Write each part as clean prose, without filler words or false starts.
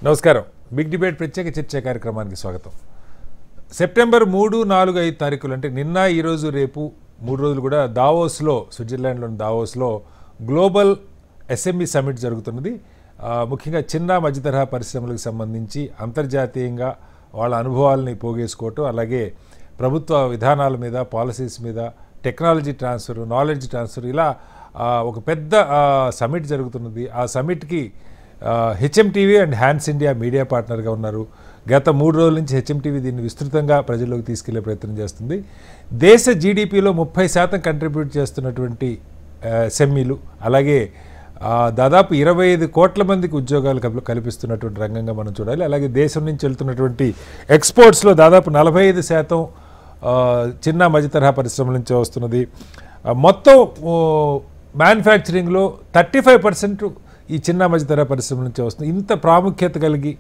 నమస్కారం. Big debate ప్రత్యేక చర్చా కార్యక్రమానికి స్వాగతం. సెప్టెంబర్ 3, 4, 5 తారీఖులు అంటే నిన్న, ఈరోజు, రేపు 3 రోజులు కూడా దావోస్లో, స్విట్జర్లాండ్లోని దావోస్లో గ్లోబల్ ఎస్ఎంఈ సమిట్ జరుగుతున్నది. ముఖ్యంగా చిన్న మధ్యతరహా పరిశ్రమలకు సంబంధించి అంతర్జాతీయంగా వాళ్ళ అనుభవాలని పోగేసుకోవటం, అలాగే ప్రభుత్వ విధానాల మీద, పాలసీస్ మీద, టెక్నాలజీ ట్రాన్స్ఫర్, నాలెడ్జ్ ట్రాన్స్ఫర్, ఇలా ఒక పెద్ద సమిట్ జరుగుతున్నది. ఆ సమిట్కి HMTV and Hans India media పార్ట్నర్గా ఉన్నారు. గత 3 రోజుల నుంచి హెచ్ఎంటీవీ దీన్ని విస్తృతంగా ప్రజల్లోకి తీసుకెళ్లే ప్రయత్నం చేస్తుంది. దేశ జీడిపిలో 30% కంట్రిబ్యూట్ చేస్తున్నటువంటి ఎస్ఎంఈలు, అలాగే దాదాపు 25 కోట్ల మందికి ఉద్యోగాలు కల్పిస్తున్నటువంటి రంగంగా మనం చూడాలి. అలాగే దేశం నుంచి వెళ్తున్నటువంటి ఎక్స్పోర్ట్స్లో దాదాపు 45% చిన్న మధ్యతరహా పరిశ్రమల నుంచే వస్తున్నది. మొత్తం మ్యానుఫ్యాక్చరింగ్లో 35% ఈ చిన్న మధ్యతరహా పరిశ్రమల నుంచే వస్తుంది. ఇంత ప్రాముఖ్యత కలిగి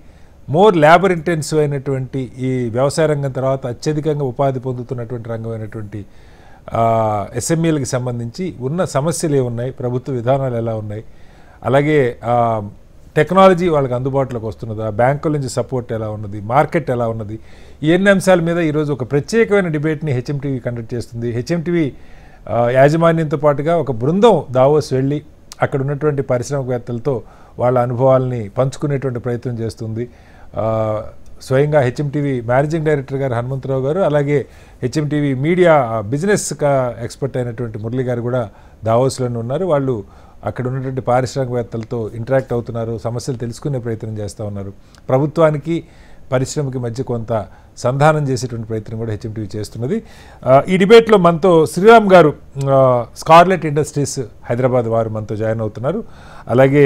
మోర్ లేబర్ ఇంటెన్సివ్ అయినటువంటి ఈ వ్యవసాయ రంగం తర్వాత అత్యధికంగా ఉపాధి పొందుతున్నటువంటి రంగమైనటువంటి ఎస్ఎంఈలకు సంబంధించి ఉన్న సమస్యలు ఏమున్నాయి, ప్రభుత్వ విధానాలు ఎలా ఉన్నాయి, అలాగే టెక్నాలజీ వాళ్ళకి అందుబాటులోకి వస్తున్నదా, బ్యాంకుల నుంచి సపోర్ట్ ఎలా ఉన్నది, మార్కెట్ ఎలా ఉన్నది, ఈ ఎన్ని అంశాల మీద ఈరోజు ఒక ప్రత్యేకమైన డిబేట్ని హెచ్ఎంటీవీ కండక్ట్ చేస్తుంది. హెచ్ఎంటీవీ యాజమాన్యంతో పాటుగా ఒక బృందం దావోస్ వెళ్ళి అక్కడ ఉన్నటువంటి పారిశ్రామికవేత్తలతో వాళ్ళ అనుభవాలని పంచుకునేటువంటి ప్రయత్నం చేస్తుంది. స్వయంగా హెచ్ఎంటీవీ మేనేజింగ్ డైరెక్టర్ గారు హనుమంతరావు గారు, అలాగే హెచ్ఎంటీవీ మీడియా బిజినెస్ ఎక్స్పర్ట్ అయినటువంటి మురళి గారు కూడా దావోస్లోనే ఉన్నారు. వాళ్ళు అక్కడ ఉన్నటువంటి పారిశ్రామికవేత్తలతో ఇంటరాక్ట్ అవుతున్నారు, సమస్యలు తెలుసుకునే ప్రయత్నం చేస్తూ ఉన్నారు. ప్రభుత్వానికి పరిశ్రమకి మధ్య కొంత సంధానం చేసేటువంటి ప్రయత్నం కూడా హెచ్ఎంటీవీ చేస్తున్నది. ఈ డిబేట్లో మనతో శ్రీరామ్ గారు, స్కార్లెట్ ఇండస్ట్రీస్ హైదరాబాద్ వారు మనతో జాయిన్ అవుతున్నారు. అలాగే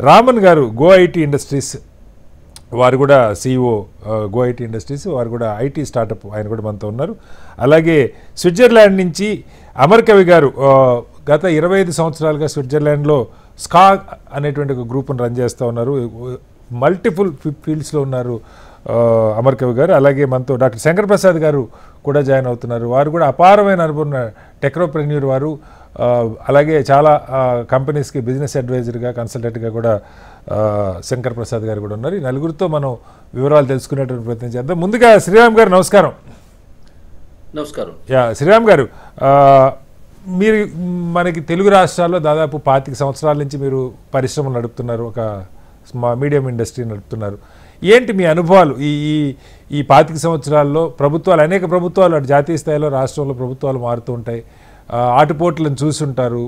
రామన్ గారు, గో ఐటీ ఇండస్ట్రీస్ వారు కూడా CEO గో ఐటీ ఇండస్ట్రీస్, వారు కూడా ఐటీ స్టార్టప్, ఆయన కూడా మనతో ఉన్నారు. అలాగే స్విట్జర్లాండ్ నుంచి అమర్కవి గారు గత 25 సంవత్సరాలుగా స్విట్జర్లాండ్లో స్కా అనేటువంటి ఒక గ్రూప్ను రన్ చేస్తూ ఉన్నారు. మల్టిపుల్ ఫీల్డ్స్లో ఉన్నారు అమర్కవి గారు. అలాగే మనతో డాక్టర్ శంకర్ ప్రసాద్ గారు కూడా జాయిన్ అవుతున్నారు. వారు కూడా అపారమైన అనుభవం టెక్నోప్రెన్యూర్ వారు. అలాగే చాలా కంపెనీస్కి బిజినెస్ అడ్వైజర్గా, కన్సల్టెంట్గా కూడా శంకర్ ప్రసాద్ గారు కూడా ఉన్నారు. ఈ నలుగురితో మనం వివరాలు తెలుసుకునేటువంటి ప్రయత్నం చేద్దాం. ముందుగా శ్రీరామ్ గారు నమస్కారం. నమస్కారం. శ్రీరామ్ గారు, మీరు మనకి తెలుగు రాష్ట్రాల్లో దాదాపు 25 సంవత్సరాల నుంచి మీరు పరిశ్రమలు నడుపుతున్నారు, ఒక మీడియం ఇండస్ట్రీ నడుపుతున్నారు. ఏంటి మీ అనుభవాలు ఈ 25 సంవత్సరాల్లో? అనేక ప్రభుత్వాలు అటు జాతీయ స్థాయిలో, రాష్ట్రంలో ప్రభుత్వాలు మారుతూ ఉంటాయి, ఆటుపోట్లను చూసుంటారు,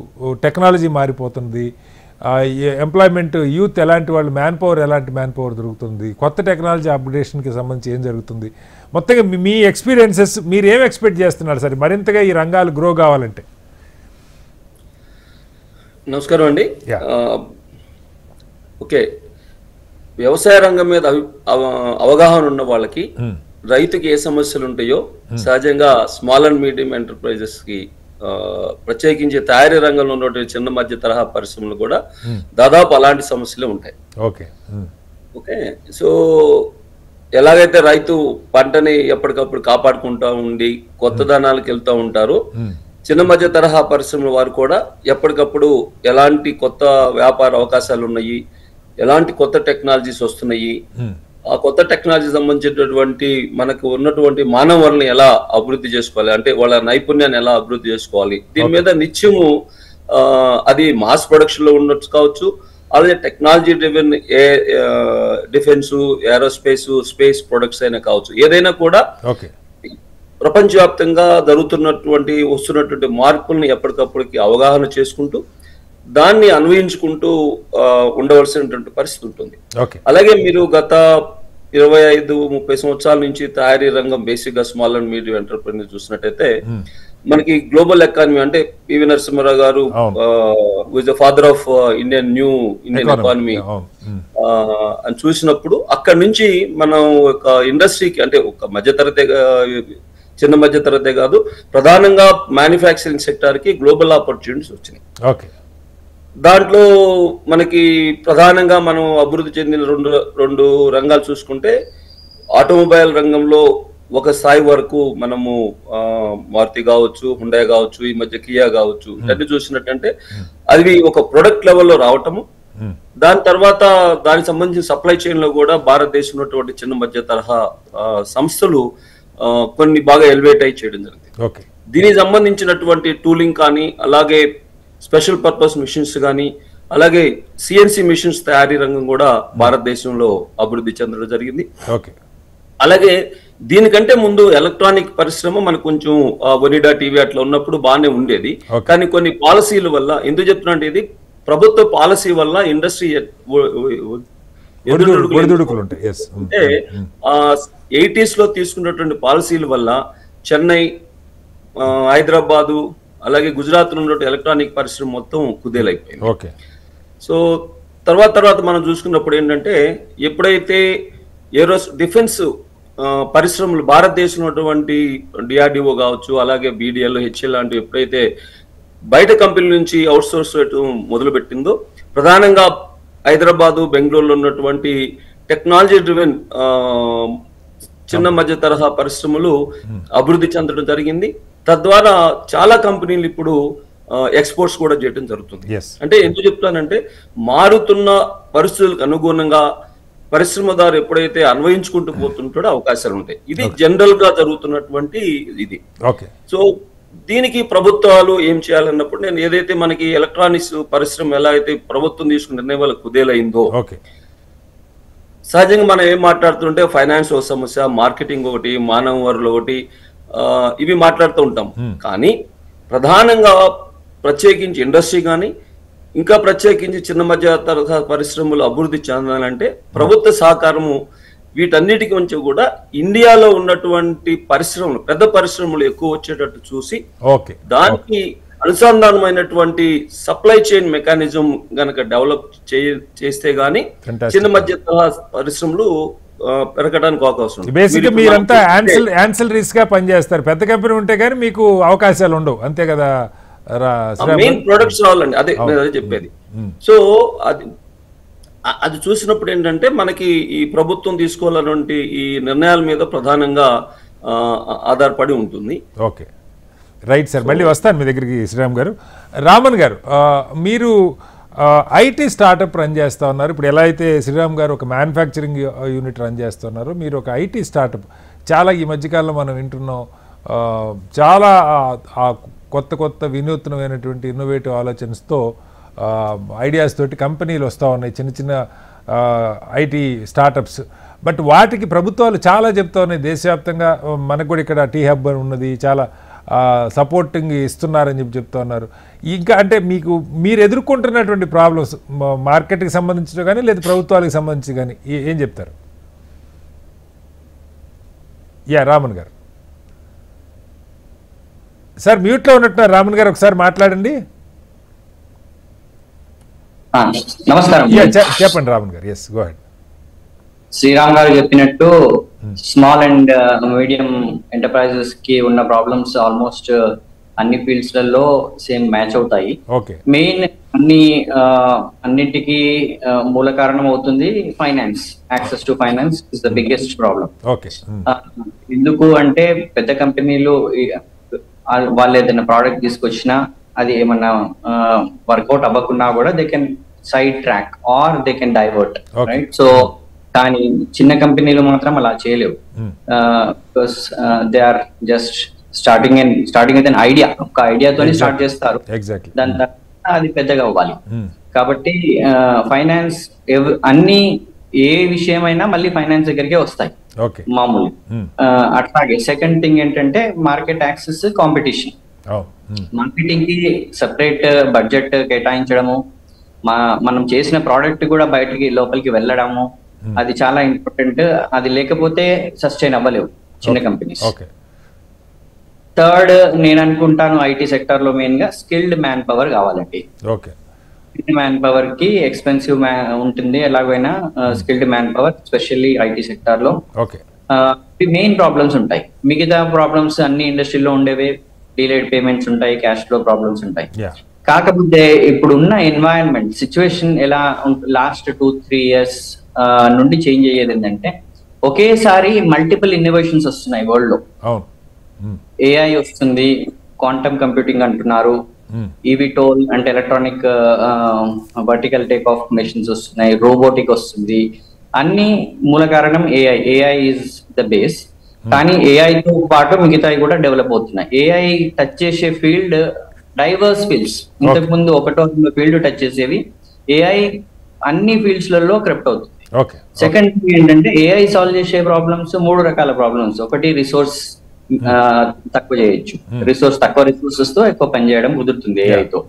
టెక్నాలజీ మారిపోతుంది, ఎంప్లాయ్మెంట్, యూత్ ఎలాంటి వాళ్ళు, ఎలాంటి మ్యాన్ పవర్ దొరుకుతుంది, కొత్త టెక్నాలజీ అప్గ్రేషన్కి సంబంధించి ఏం జరుగుతుంది, మొత్తంగా మీ ఎక్స్పీరియన్సెస్, మీరు ఏం ఎక్స్పెక్ట్ చేస్తున్నారు సరే మరింతగా ఈ రంగాలు గ్రో కావాలంటే? నమస్కారం అండి. ఓకే, వ్యవసాయ రంగం మీద అవగాహన ఉన్న వాళ్ళకి రైతుకి ఏ సమస్యలు ఉంటాయో సహజంగా స్మాల్ అండ్ మీడియం ఎంటర్ప్రైజెస్ కి, ప్రత్యేకించి తయారీ రంగంలో ఉన్నటువంటి చిన్న మధ్య తరహా పరిశ్రమలు కూడా దాదాపు అలాంటి సమస్యలే ఉంటాయి. ఓకే, సో ఎలాగైతే రైతు పంటని ఎప్పటికప్పుడు కాపాడుకుంటా ఉండి కొత్త ధనాలకు వెళ్తూ ఉంటారో, చిన్న మధ్య తరహా పరిశ్రమల వారు కూడా ఎప్పటికప్పుడు ఎలాంటి కొత్త వ్యాపార అవకాశాలు ఉన్నాయి, ఎలాంటి కొత్త టెక్నాలజీస్ వస్తున్నాయి, ఆ కొత్త టెక్నాలజీ సంబంధించినటువంటి మనకు ఉన్నటువంటి మానవ వనరులను ఎలా అభివృద్ధి చేసుకోవాలి, అంటే వాళ్ళ నైపుణ్యాన్ని ఎలా అభివృద్ధి చేసుకోవాలి, దీని మీద నిత్యము అది మాస్ ప్రొడక్షన్ లో ఉండొచ్చు కావచ్చు, అలాగే technology driven defence, aerospace, space products అయినా కావచ్చు, ఏదైనా కూడా ప్రపంచవ్యాప్తంగా వస్తున్నటువంటి మార్పుల్ని ఎప్పటికప్పటికి అవగాహన చేసుకుంటూ దాన్ని అన్వయించుకుంటూ ఉండవలసినటువంటి పరిస్థితి ఉంటుంది. అలాగే మీరు గత 25-30 సంవత్సరాల నుంచి తయారీ రంగం, బేసిక్ గా స్మాల్ అండ్ మీడియం ఎంటర్ప్రైజెస్ చూసినట్టయితే మనకి గ్లోబల్ ఎకానమీ, అంటే పివి నరసింహారావు గారు the father of Indian economy అని చూసినప్పుడు అక్కడి నుంచి మనం ఒక ఇండస్ట్రీకి, అంటే ఒక మధ్యతరగతి, చిన్న మధ్య తరగతే కాదు, ప్రధానంగా మ్యానుఫ్యాక్చరింగ్ సెక్టార్ కి గ్లోబల్ ఆపర్చునిటీస్ వచ్చినాయి. దాంట్లో మనకి ప్రధానంగా మనం అభివృద్ధి చెందిన రెండు రంగాలు చూసుకుంటే, ఆటోమొబైల్ రంగంలో ఒక స్థాయి వరకు మనము మారుతి కావచ్చు, హుండాయ్ కావచ్చు, ఈ మధ్య కియా కావచ్చు, అన్ని చూసినట్టంటే అది ఒక ప్రొడక్ట్ లెవెల్లో రావటము, దాని తర్వాత దానికి సంబంధించిన సప్లై చైన్ లో కూడా భారతదేశంలో ఉన్నటువంటి చిన్న మధ్య తరహా సంస్థలు కొన్ని బాగా ఎలివేట్ అయి చేయడం జరిగింది. దీనికి సంబంధించినటువంటి టూలింగ్ కానీ, అలాగే స్పెషల్ పర్పస్ మిషన్స్ కానీ, అలాగే సిఎన్సి మిషన్స్ తయారీ రంగం కూడా భారతదేశంలో అభివృద్ధి చెందడం జరిగింది. అలాగే దీనికంటే ముందు ఎలక్ట్రానిక్ పరిశ్రమ మనకు కొంచెం ఒనిడా టీవీ అట్లా ఉన్నప్పుడు బాగానే ఉండేది. కానీ కొన్ని పాలసీల వల్ల, ఎందుకు చెప్తున్నా అంటే ఇది ప్రభుత్వ పాలసీ వల్ల ఇండస్ట్రీ అంటే 80s లో తీసుకున్నటువంటి పాలసీల వల్ల చెన్నై, హైదరాబాదు, అలాగే గుజరాత్ లో ఉన్న ఎలక్ట్రానిక్ పరిశ్రమ మొత్తం కుదేలైపోయింది. సో తర్వాత మనం చూసుకున్నప్పుడు ఏంటంటే, ఎప్పుడైతే డిఫెన్స్ పరిశ్రమలు భారతదేశంలో ఉన్నటువంటి డిఆర్డిఓ కావచ్చు, అలాగే బీడీఎల్, హెచ్ఎల్ లాంటివి ఎప్పుడైతే బయట కంపెనీల నుంచి అవుట్ సోర్స్ మొదలు పెట్టిందో, ప్రధానంగా హైదరాబాదు, బెంగళూరులో ఉన్నటువంటి టెక్నాలజీ డ్రివెన్ చిన్న మధ్య తరహా పరిశ్రమలు అభివృద్ధి చెందడం జరిగింది. తద్వారా చాలా కంపెనీలు ఇప్పుడు ఎక్స్పోర్ట్స్ కూడా చేయడం జరుగుతుంది. అంటే ఎందుకు చెప్తానంటే, మారుతున్న పరిస్థితులకు అనుగుణంగా పరిశ్రమదారు ఎప్పుడైతే అన్వయించుకుంటూ పోతుంటాడో అవకాశాలు ఉంటాయి. ఇది జనరల్ గా జరుగుతున్నటువంటి ఇది. సో దీనికి ప్రభుత్వాలు ఏం చేయాలన్నప్పుడు, నేను ఏదైతే మనకి ఎలక్ట్రానిక్స్ పరిశ్రమ ఎలా అయితే ప్రభుత్వం తీసుకున్న నిర్ణయం వల్ల కుదేలైందో, సహజంగా మనం ఏం మాట్లాడుతుంటే ఫైనాన్స్ ఒక సమస్య, మార్కెటింగ్ ఒకటి, మానవ వనరులు ఒకటి, ఇవి మాట్లాడుతూ ఉంటాం. కానీ ప్రధానంగా ప్రత్యేకించి ఇండస్ట్రీ కానీ, ఇంకా ప్రత్యేకించి చిన్న మధ్య తరహా పరిశ్రమలు అభివృద్ధి చెందాలంటే ప్రభుత్వ సహకారము వీటన్నిటికి నుంచి కూడా ఇండియాలో ఉన్నటువంటి పరిశ్రమలు, పెద్ద పరిశ్రమలు ఎక్కువ వచ్చేటట్టు చూసి దానికి అనుసంధానమైనటువంటి సప్లై చైన్ మెకానిజం గనక డెవలప్ చేస్తే గానీ చిన్న మధ్య తరహా పరిశ్రమలు పెరగడానికి అవకాశం ఉంది. బేసిక్గా మీరంతా యాన్సిలరీస్ గా పనిచేస్తారు. పెద్ద కంపెనీ ఉంటే కానీ మీకు అవకాశాలు ఉండవు, అంతే కదా? మెయిన్ ప్రొడక్ట్స్ రావాలండి, అదే చెప్పేది. సో అది చూసినప్పుడు ఏంటంటే, మనకి ఈ ప్రభుత్వం తీసుకోవాలన్నటువంటి ఈ నిర్ణయాల మీద ప్రధానంగా ఆధారపడి ఉంటుంది. Okay, right sir. మళ్ళీ వస్తాను మీ దగ్గరికి శ్రీరామ్ గారు. రామన్ గారు, మీరు ఐటీ స్టార్టప్ రన్ చేస్తూ ఉన్నారు. ఇప్పుడు ఎలా అయితే శ్రీరామ్ గారు ఒక మ్యానుఫ్యాక్చరింగ్ యూనిట్ రన్ చేస్తున్నారు, మీరు ఒక ఐటీ స్టార్టప్. చాలా ఈ మధ్యకాలంలో మనం వింటున్నాం, చాలా కొత్త వినూత్నమైనటువంటి ఇన్నోవేటివ్ ఆలోచనతో ఐడియాస్ తోటి కంపెనీలు వస్తూ ఉన్నాయి, చిన్న ఐటీ స్టార్టప్స్. బట్ వాటికి ప్రభుత్వాలు చాలా చెప్తా ఉన్నాయి దేశవ్యాప్తంగా. మనకు కూడా ఇక్కడ టీ హబ్ ఉన్నది, చాలా సపోర్టింగ్ ఇస్తున్నారని చెప్తా ఉన్నారు. ఇంకా అంటే మీరు ఎదుర్కొంటున్నటువంటి ప్రాబ్లమ్స్ మార్కెట్కి సంబంధించిన కానీ లేదా ప్రభుత్వాలకు సంబంధించి కానీ ఏం చెప్తారు? రామన్ గారు సార్, మ్యూట్లో ఉన్నట్టున్నారు. రామన్ గారు ఒకసారి మాట్లాడండి. నమస్కారం, చెప్పండి రామన్ గారు. Yes, go head. Sriram garu చెప్పినట్టు స్మాల్ అండ్ మీడియం ఎంటర్ప్రైజెస్ కి ఉన్న ప్రాబ్లమ్స్ ఆల్మోస్ట్ అన్ని ఫీల్డ్స్ లలో సేమ్ మ్యాచ్ అవుతాయి. మెయిన్ అన్నిటికీ మూల కారణం అవుతుంది finance. Access to finance is the biggest problem. ఎందుకు అంటే పెద్ద కంపెనీలు వాళ్ళు ఏదైనా ప్రోడక్ట్ తీసుకొచ్చినా అది ఏమన్నా వర్కౌట్ అవ్వకున్నా కూడా they can sidetrack or they can divert, right? So కానీ చిన్న కంపెనీలు మాత్రం అలా చేయలేవు. Because they are just starting with an idea. ఒక ఐడియాతోనే స్టార్ట్ చేస్తారు, దాని తర్వాత అది పెద్దగా అవ్వాలి. కాబట్టి ఫైనాన్స్ అన్ని ఏ విషయమైనా మళ్ళీ ఫైనాన్స్ దగ్గరికే వస్తాయి మామూలు. అట్లాగే సెకండ్ థింగ్ ఏంటంటే మార్కెట్ యాక్సెస్, కాంపిటీషన్. మార్కెటింగ్ కి సెపరేట్ బడ్జెట్ కేటాయించడము, మనం చేసిన ప్రోడక్ట్ కూడా బయటికి లోపలికి వెళ్ళడము, అది చాలా ఇంపార్టెంట్. అది లేకపోతే సస్టైన్ అవ్వలేవు చిన్న కంపెనీస్. థర్డ్ నేను అనుకుంటాను ఐటీ సెక్టర్ లో మెయిన్ గా స్కిల్డ్ మ్యాన్ పవర్ కావాలండి. మ్యాన్ పవర్ కి ఎక్స్పెన్సివ్ ఉంటుంది ఎలాగైనా. Skilled man power specially IT sector లో మెయిన్ ప్రాబ్లమ్స్ ఉంటాయి. మిగతా ప్రాబ్లమ్స్ అన్ని ఇండస్ట్రీలో ఉండేవే, డిలేడ్ పేమెంట్స్ ఉంటాయి, క్యాష్ ఫ్లో ప్రాబ్లమ్స్ ఉంటాయి. కాకపోతే ఇప్పుడున్న ఎన్వైరన్మెంట్ సిచ్యువేషన్ ఎలా లాస్ట్ 2-3 years నుండి చేంజ్ అయ్యేది ఏంటంటే, ఒకేసారి మల్టిపుల్ ఇన్నోవేషన్స్ వస్తున్నాయి వరల్డ్ లో. ఏఐ వస్తుంది, క్వాంటమ్ కంప్యూటింగ్ అంటున్నారు, ఈవిటోల్ అంటే electronic vertical take off machines వస్తున్నాయి, రోబోటిక్ వస్తుంది. అన్ని మూల కారణం ఏఐ ఈజ్ ద బేస్. కానీ ఏఐతో పాటు మిగతాయి కూడా డెవలప్ అవుతున్నాయి. ఏఐ టచ్ చేసే ఫీల్డ్ డైవర్స్ ఫీల్డ్స్. ఇంతకు ముందు ఒకటో ఫీల్డ్ టచ్ చేసేవి, ఏఐ అన్ని ఫీల్డ్స్ లలో క్రిప్ట్ అవుతుంది. సెకండ్ ఏంటంటే ఏఐ సాల్వ్ చేసే ప్రాబ్లమ్స్ 3 రకాల ప్రాబ్లమ్స్. ఒకటి రిసోర్స్ తక్కువ చేయొచ్చు, తక్కువ రిసోర్సెస్ తో ఎక్కువ పని చేయడం కుదురుతుంది ఏఐతో.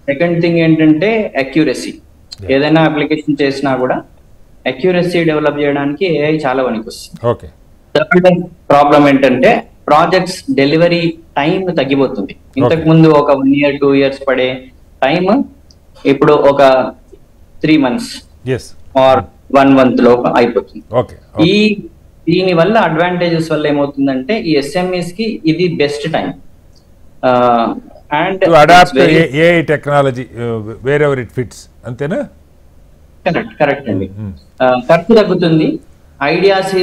సెకండ్ థింగ్ ఏంటంటే అక్యురసీ. ఏదైనా అప్లికేషన్ చేసినా కూడా అక్యురసీ డెవలప్ చేయడానికి ఏఐ చాలా పనికొస్తుంది. థర్డ్ ప్రాబ్లం ఏంటంటే ప్రాజెక్ట్స్ డెలివరీ టైం తగ్గిపోతుంది. ఇంతకు ముందు ఒక 1 year 2 years పడే టైం ఇప్పుడు ఒక 3 months ఆర్ 1 month లో అయిపోతుంది. దీని వల్ల అడ్వాంటేజెస్ వల్ల ఏమవుతుందంటే ఈ ఎస్ఎంఈస్ కి ఇది best time and adapt AI technology wherever it fits. అంతేనా? కరెక్ట్ అండి. ఖర్చు తగ్గుతుంది, ideas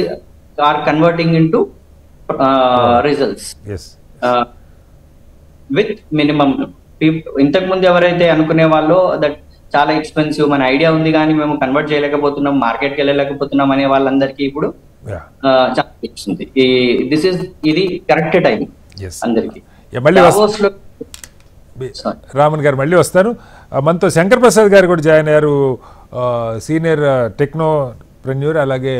are converting into results with minimum. ఇంతకు ముందు ఎవరైతే అనుకునే వాళ్ళో దట్ చాలా ఎక్స్పెన్సివ్, మన ఐడియా ఉంది కానీ మేము కన్వర్ట్ చేయలేకపోతున్నాం, మార్కెట్కి వెళ్ళలేకపోతున్నాం అనే వాళ్ళందరికీ ఇప్పుడు చాలా వస్తుంది. ఇది కరెక్ట్ టైం అందరికి. రామన్ గారు మళ్ళీ వస్తారు. మనతో శంకర్ ప్రసాద్ గారు కూడా జాయిన్ అయ్యారు, సీనియర్ టెక్నోప్రెన్యూర్ అలాగే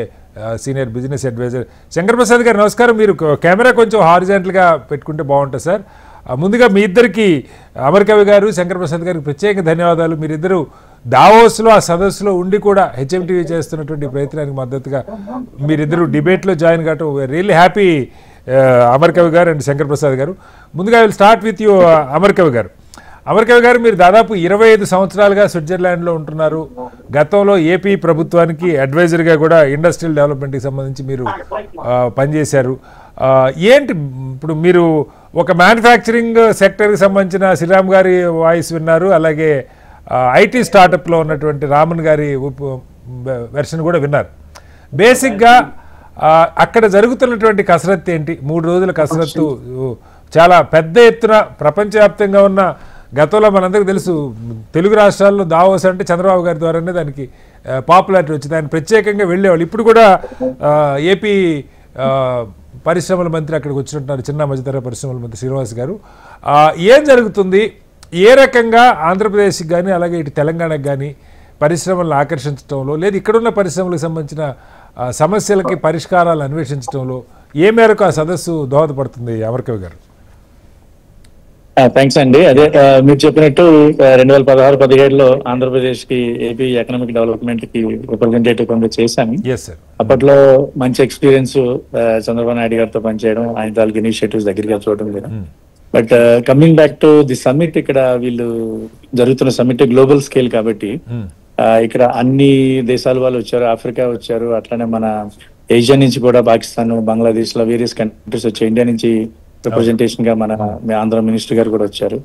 senior business advisor. Shankar Prasad garu నమస్కారం. మీరు కెమెరా కొంచెం హారిజాంటల్గా పెట్టుకుంటే బాగుంటుంది సార్. ముందుగా మీ ఇద్దరికి, అమర్కవి గారు, శంకర్ ప్రసాద్ గారికి ప్రత్యేక ధన్యవాదాలు. మీరిద్దరూ దావోస్లో ఆ సదస్సులో ఉండి కూడా హెచ్ఎంటీవీ చేస్తున్నటువంటి ప్రయత్నానికి మద్దతుగా మీరిద్దరూ డిబేట్లో జాయిన్ కావటం రియల్లీ హ్యాపీ, అమర్కవి గారు అండ్ శంకర్ ప్రసాద్ గారు. ముందుగా విల్ స్టార్ట్ విత్ యూ అమర్కవి గారు. అమర్కవి గారు, మీరు దాదాపు 25 సంవత్సరాలుగా స్విట్జర్లాండ్లో ఉంటున్నారు. గతంలో ఏపీ ప్రభుత్వానికి అడ్వైజర్గా కూడా ఇండస్ట్రియల్ డెవలప్మెంట్కి సంబంధించి మీరు పనిచేశారు. ఏంటి ఇప్పుడు మీరు ఒక మ్యానుఫ్యాక్చరింగ్ సెక్టర్కి సంబంధించిన శ్రీరామ్ గారి వాయిస్ విన్నారు, అలాగే ఐటీ స్టార్టప్లో ఉన్నటువంటి రామన్ గారి వెర్షన్ కూడా విన్నారు. బేసిక్గా అక్కడ జరుగుతున్నటువంటి కసరత్తు ఏంటి? 3 రోజుల కసరత్తు చాలా పెద్ద ఎత్తున ప్రపంచవ్యాప్తంగా ఉన్న, గతంలో మనందరికీ తెలుసు తెలుగు రాష్ట్రాల్లో దావోస్ అంటే చంద్రబాబు గారి ద్వారానే దానికి పాపులారిటీ వచ్చింది, ఆయన ప్రత్యేకంగా వెళ్ళేవాళ్ళు. ఇప్పుడు కూడా ఏపీ పరిశ్రమల మంత్రి అక్కడికి వచ్చినట్టున్నారు, చిన్న మధ్యతర పరిశ్రమల మంత్రి శ్రీనివాస్ గారు. ఏం జరుగుతుంది, ఏ రకంగా ఆంధ్రప్రదేశ్కి కానీ అలాగే ఇటు తెలంగాణకు కానీ పరిశ్రమలను ఆకర్షించడంలో, లేదు ఇక్కడున్న పరిశ్రమలకు సంబంధించిన సమస్యలకి పరిష్కారాలు అన్వేషించడంలో ఏ మేరకు ఆ సదస్సు దోహదపడుతుంది అమర్కవి గారు? థ్యాంక్స్ అండి. అదే మీరు చెప్పినట్టు 2016-17లో ఆంధ్రప్రదేశ్ కి ఏపీ ఎకనామిక్ డెవలప్మెంట్ కి రిప్రజెంటేటివ్ కింద చేశాము. అప్పట్లో మంచి ఎక్స్పీరియన్స్, చంద్రబాబు నాయుడు గారితో పనిచేయడం, ఆయన తాలూకు ఇనిషియేటివ్స్ దగ్గరగా చూడడం లేదు. But coming back to the summit, ఇక్కడ వీళ్ళు జరుగుతున్న సమ్మిట్ గ్లోబల్ స్కేల్ కాబట్టి ఇక్కడ అన్ని దేశాల వాళ్ళు వచ్చారు, ఆఫ్రికా వచ్చారు, అట్లానే మన ఏషియా నుంచి కూడా పాకిస్తాన్, బంగ్లాదేశ్ లో వేరియస్ కంట్రీస్ వచ్చాయి. ఇండియా నుంచి రిప్రజెంటేషన్ గా మన ఆంధ్ర మినిస్టర్ గారు కూడా వచ్చారు,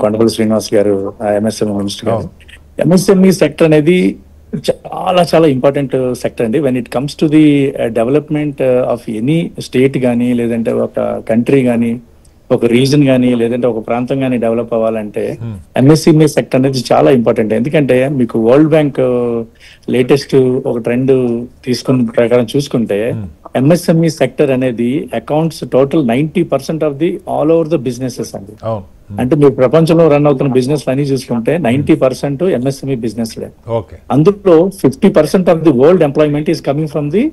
కొండపల్లి శ్రీనివాస్ గారు ఎంఎస్ఎంఈ మినిస్టర్ గారు. ఎంఎస్ఎంఈ సెక్టర్ అనేది చాలా చాలా ఇంపార్టెంట్ సెక్టర్ అండి. When it comes to the development of any state కానీ, లేదంటే ఒక కంట్రీ కానీ, ఒక రీజన్ కానీ, లేదంటే ఒక ప్రాంతం కానీ డెవలప్ అవ్వాలంటే ఎంఎస్ఎంఈ సెక్టర్ అనేది చాలా ఇంపార్టెంట్. ఎందుకంటే మీకు వరల్డ్ బ్యాంక్ లేటెస్ట్ ఒక ట్రెండ్ తీసుకున్న ప్రకారం చూసుకుంటే ఎంఎస్ఎంఈ సెక్టర్ అనేది accounts total 90% of the all over the businesses అండి. అంటే మీరు ప్రపంచంలో రన్ అవుతున్న బిజినెస్ అన్ని చూసుకుంటే 90% ఎంఎస్ఎంఈ బిజినెస్ లే. అందులో 50% of the world employment is coming from the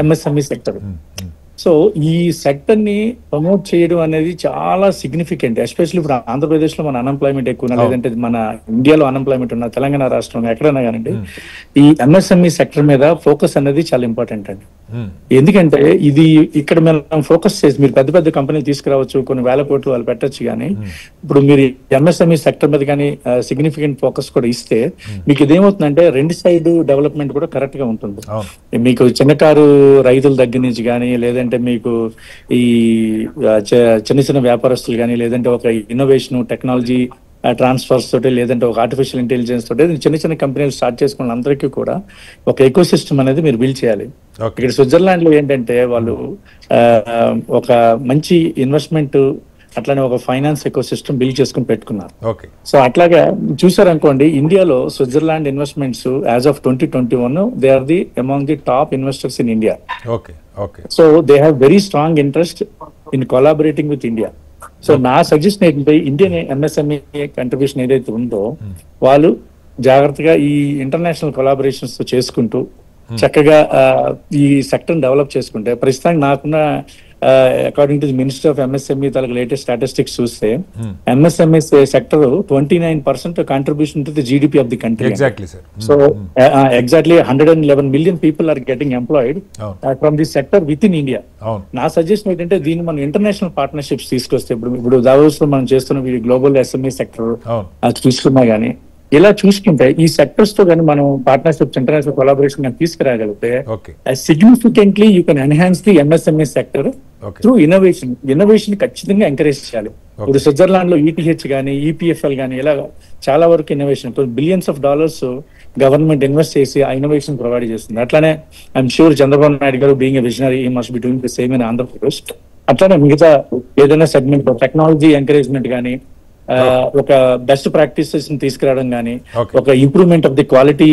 MSME sector. So ఈ సెక్టర్ ని ప్రమోట్ చేయడం అనేది చాలా సిగ్నిఫికెంట్. ఎస్పెషల్లీ ఇప్పుడు ఆంధ్రప్రదేశ్ లో మన అన్ఎంప్లాయ్మెంట్ ఎక్కువ, లేదంటే మన ఇండియాలో అన్ఎంప్లాయ్మెంట్ ఉన్న తెలంగాణ రాష్ట్రంలో ఎక్కడైనా కానండి, ఈ ఎంఎస్ఎంఈ సెక్టర్ మీద ఫోకస్ అనేది చాలా ఇంపార్టెంట్ అండి. ఎందుకంటే ఇది ఇక్కడ మనం ఫోకస్ చేసి మీరు పెద్ద పెద్ద కంపెనీలు తీసుకురావచ్చు, కొన్ని వేల కోట్లు వాళ్ళు పెట్టచ్చు, కానీ ఇప్పుడు మీరు ఎంఎస్ఎంఈ సెక్టర్ మీద కానీ సిగ్నిఫికెంట్ ఫోకస్ కూడా ఇస్తే మీకు ఇదేమవుతుందంటే 2 సైడ్ డెవలప్మెంట్ కూడా కరెక్ట్ గా ఉంటుంది. మీకు చిన్నకారు రైతుల దగ్గర నుంచి కానీ, లేదంటే మీకు ఈ చిన్న చిన్న వ్యాపారస్తులు కానీ, లేదంటే ఒక ఇన్నోవేషన్ టెక్నాలజీ ట్రాన్స్ఫర్స్ తోటి, లేదంటే ఒక ఆర్టిఫిషియల్ ఇంటెలిజెన్స్ తోటి చిన్న చిన్న కంపెనీలు స్టార్ట్ చేసుకున్న అందరికీ కూడా ఒక ఎకో సిస్టమ్ అనేది మీరు బిల్డ్ చేయాలి. ఇక్కడ స్విట్జర్లాండ్ లో ఏంటంటే వాళ్ళు ఒక మంచి ఇన్వెస్ట్మెంట్ అట్లానే ఒక ఫైనాన్స్ ఎకో సిస్టమ్ బిల్డ్ చేసుకుని పెట్టుకున్నారు. ఓకే. సో అట్లాగా చూసారనుకోండి, ఇండియాలో Switzerland investments as of 2021 they are the among the top investors in India. Okay. Okay. So they have very strong interest in collaborating with India. So నా suggestion ఏంటంటే Indian MSME contribution ఏదైతే ఉందో వాళ్ళు జాగ్రత్తగా ఈ ఇంటర్నేషనల్ కొలాబరేషన్స్ చేసుకుంటూ చక్కగా ఈ సెక్టర్ డెవలప్ చేసుకుంటే, ప్రస్తుతానికి నాకున్న according to the minister of MSME తాలూకు లేటెస్ట్ స్టాటిస్టిక్స్ చూస్తే MSME sector 29% contribution to the GDP of the country. So exactly 111 million people are getting employed from the sector with in India. నా suggestion ఏంటంటే దీన్ని మనం international partnerships తీసుకొస్తే, ఇప్పుడు Davos లో మనం చేస్తున్న గ్లోబల్ ఎస్ఎంఈ సెక్టర్ అది చూసుకున్నా గానీ, ఇలా చూసుకుంటే ఈ సెక్టర్స్ తో కానీ మనం పార్ట్నర్షిప్స్ ఇంటర్నేషనల్ కొలాబరేషన్ తీసుకురాగలిగితే significantly you can enhance the MSME sector through innovation ఖచ్చితంగా ఎంకరేజ్ చేయాలి. ఇప్పుడు స్విట్జర్లాండ్ లో ఈటీహెచ్ కానీ ఈపీఎఫ్ఎల్ కానీ ఇలా చాలా వరకు innovation billions of dollars government invest చేసి ఆ ఇన్నోవేషన్ ప్రొవైడ్ చేస్తుంది. అట్లానే ఐఎమ్ షూర్ చంద్రబాబు నాయుడు గారు being a visionary he must be doing the same in Andhra Pradesh. అట్లానే మిగతా ఏదైనా సెగ్మెంట్ టెక్నాలజీ ఎంకరేజ్మెంట్ కానీ, ఒక బెస్ట్ ప్రాక్టీసెస్ తీసుకురావడం కానీ, ఒక ఇంప్రూవ్మెంట్ ఆఫ్ ది క్వాలిటీ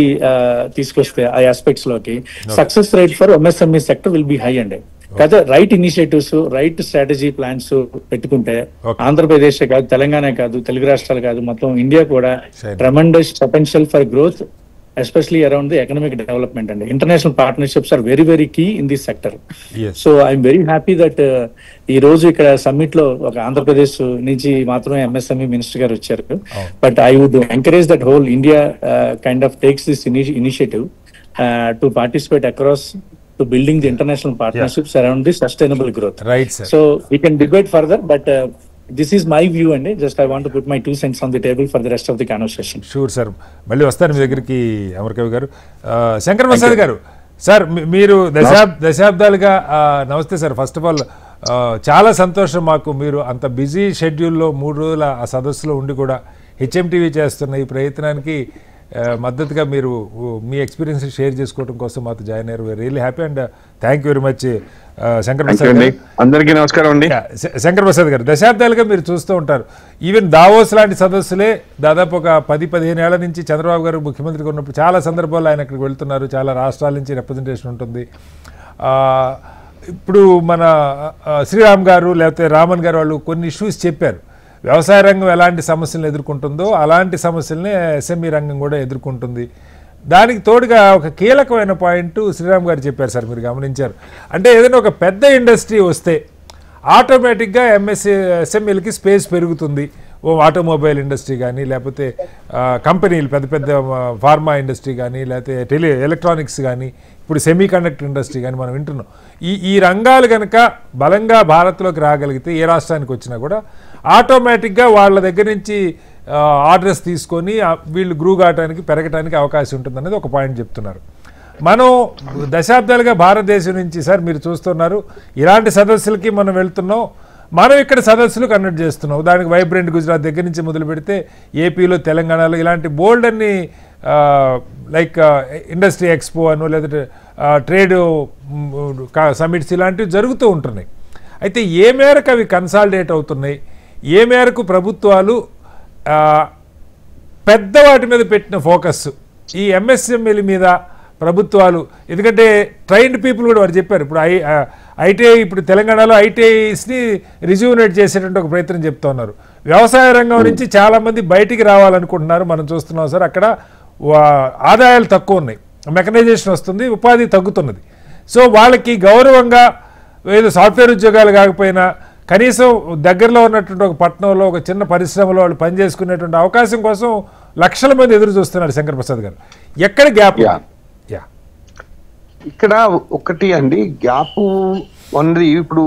తీసుకొస్తే ఆ ఆస్పెక్ట్స్ లోకి success rate for MSME sector will be high అండి. కదా right initiatives, right strategy plans పెట్టుకుంటే ఆంధ్రప్రదేశ్ కాదు, తెలంగాణ కాదు, తెలుగు రాష్ట్రాలు కాదు, మొత్తం ఇండియా కూడా tremendous potential for growth, especially around the economic development అండి. International partnerships are very very key in this sector. So I'm very happy that ఈ రోజు ఇక్కడ సమ్మిట్ లో ఒక ఆంధ్రప్రదేశ్ నుంచి మాత్రమే ఎంఎస్ఎంఈ మినిస్టర్ గారు వచ్చారు. But I would encourage that whole India kind of takes this initiative to participate across to building the international partnerships around the sustainable growth. Right, sir. So we can debate further, but this is my view, and just I want to put my 2 cents on the table for the rest of the conversation. Sure, sir. మళ్ళీ వస్తాను మీ దగ్గరికి అమర్కవి గారు. శంకర్ ప్రసాద్ గారు, sir మీరు దశాబ్దాలుగా నమస్తే sir. First of all చాలా సంతోషం మాకు, మీరు అంత బిజీ షెడ్యూల్లో 3 రోజుల ఆ సదస్సులో ఉండి కూడా హెచ్ఎంటీవీ చేస్తున్న ఈ ప్రయత్నానికి మద్దతుగా మీరు మీ ఎక్స్పీరియన్స్ షేర్ చేసుకోవడం కోసం మాతో జాయిన్ అయ్యారు. Really happy and thank you very much Shankar Prasad గారు. అందరికీ నమస్కారం అండి. శంకర్ ప్రసాద్ గారు, దశాబ్దాలుగా మీరు చూస్తూ ఉంటారు, ఈవెన్ దావోస్ లాంటి సదస్సులే దాదాపు ఒక 10-15 ఏళ్ల నుంచి చంద్రబాబు గారు ముఖ్యమంత్రిగా ఉన్నప్పుడు చాలా సందర్భాల్లో ఆయన అక్కడికి వెళ్తున్నారు, చాలా రాష్ట్రాల నుంచి రిప్రజెంటేషన్ ఉంటుంది. ఇప్పుడు మన శ్రీరామ్ గారు లేకపోతే రామన్ గారు వాళ్ళు కొన్ని ఇష్యూస్ చెప్పారు. వ్యవసాయ రంగం ఎలాంటి సమస్యలను ఎదుర్కొంటుందో అలాంటి సమస్యలనే ఎస్ఎంఈ రంగం కూడా ఎదుర్కొంటుంది. దానికి తోడుగా ఒక కీలకమైన పాయింట్ శ్రీరామ్ గారు చెప్పారు సార్, మీరు గమనించారు. అంటే ఏదైనా ఒక పెద్ద ఇండస్ట్రీ వస్తే ఆటోమేటిక్గా ఎస్ఎంఈలకి స్పేస్ పెరుగుతుంది. ఆటోమొబైల్ ఇండస్ట్రీ కానీ, లేకపోతే కంపెనీలు పెద్ద పెద్ద ఫార్మా ఇండస్ట్రీ కానీ, లేకపోతే ఎలక్ట్రానిక్స్ కానీ, ఇప్పుడు సెమీ కండక్టర్ ఇండస్ట్రీ కానీ మనం వింటున్నాం. ఈ రంగాలు కనుక బలంగా భారత్లోకి రాగలిగితే ఏ రాష్ట్రానికి వచ్చినా కూడా ఆటోమేటిక్గా వాళ్ళ దగ్గర నుంచి ఆర్డర్స్ తీసుకొని వీళ్ళు గ్రూ కావడానికి పెరగడానికి అవకాశం ఉంటుంది అనేది ఒక పాయింట్ చెప్తున్నారు. మనం దశాబ్దాలుగా భారతదేశం నుంచి సార్ మీరు చూస్తున్నారు, ఇలాంటి సదస్సులకి మనం వెళ్తున్నాం, మనం ఇక్కడ సదస్సులు కండక్ట్ చేస్తున్నాం. దానికి వైబ్రెంట్ గుజరాత్ దగ్గర నుంచి మొదలు పెడితే ఏపీలో, తెలంగాణలో ఇలాంటి బోల్డ్ అన్ని లైక్ ఇండస్ట్రీ ఎక్స్పో అను లేదంటే ట్రేడ్ సమిట్స్ ఇలాంటివి జరుగుతూ ఉంటున్నాయి. అయితే ఏ మేరకు అవి కన్సాలిడేట్ అవుతున్నాయి, ఏ మేరకు ప్రభుత్వాలు పెద్ద వాటి మీద పెట్టిన ఫోకస్ ఈ ఎంఎస్ఎంఈల మీద ప్రభుత్వాలు, ఎందుకంటే ట్రైన్డ్ పీపుల్ కూడా వారు చెప్పారు. ఇప్పుడు ఐటీఐ ఇప్పుడు తెలంగాణలో ఐటీఐస్ని రిజ్యూనేట్ చేసేటువంటి ఒక ప్రయత్నం చెప్తా ఉన్నారు. వ్యవసాయ రంగం నుంచి చాలామంది బయటికి రావాలనుకుంటున్నారు, మనం చూస్తున్నాం సార్. అక్కడ ఆదాయాలు తక్కువ ఉన్నాయి, మెకనైజేషన్ వస్తుంది, ఉపాధి తగ్గుతున్నది. సో వాళ్ళకి గౌరవంగా ఏదో సాఫ్ట్వేర్ ఉద్యోగాలు కాకపోయినా కనీసం దగ్గరలో ఉన్నటువంటి ఒక పట్టణంలో ఒక చిన్న పరిశ్రమలో వాళ్ళు పనిచేసుకునేటువంటి అవకాశం కోసం లక్షల మంది ఎదురు చూస్తున్నారు. శంకర్ ప్రసాద్ గారు, ఎక్కడ గ్యాప్? ఇక్కడ ఒకటి అండి గ్యాప్ ఉంది. ఇప్పుడు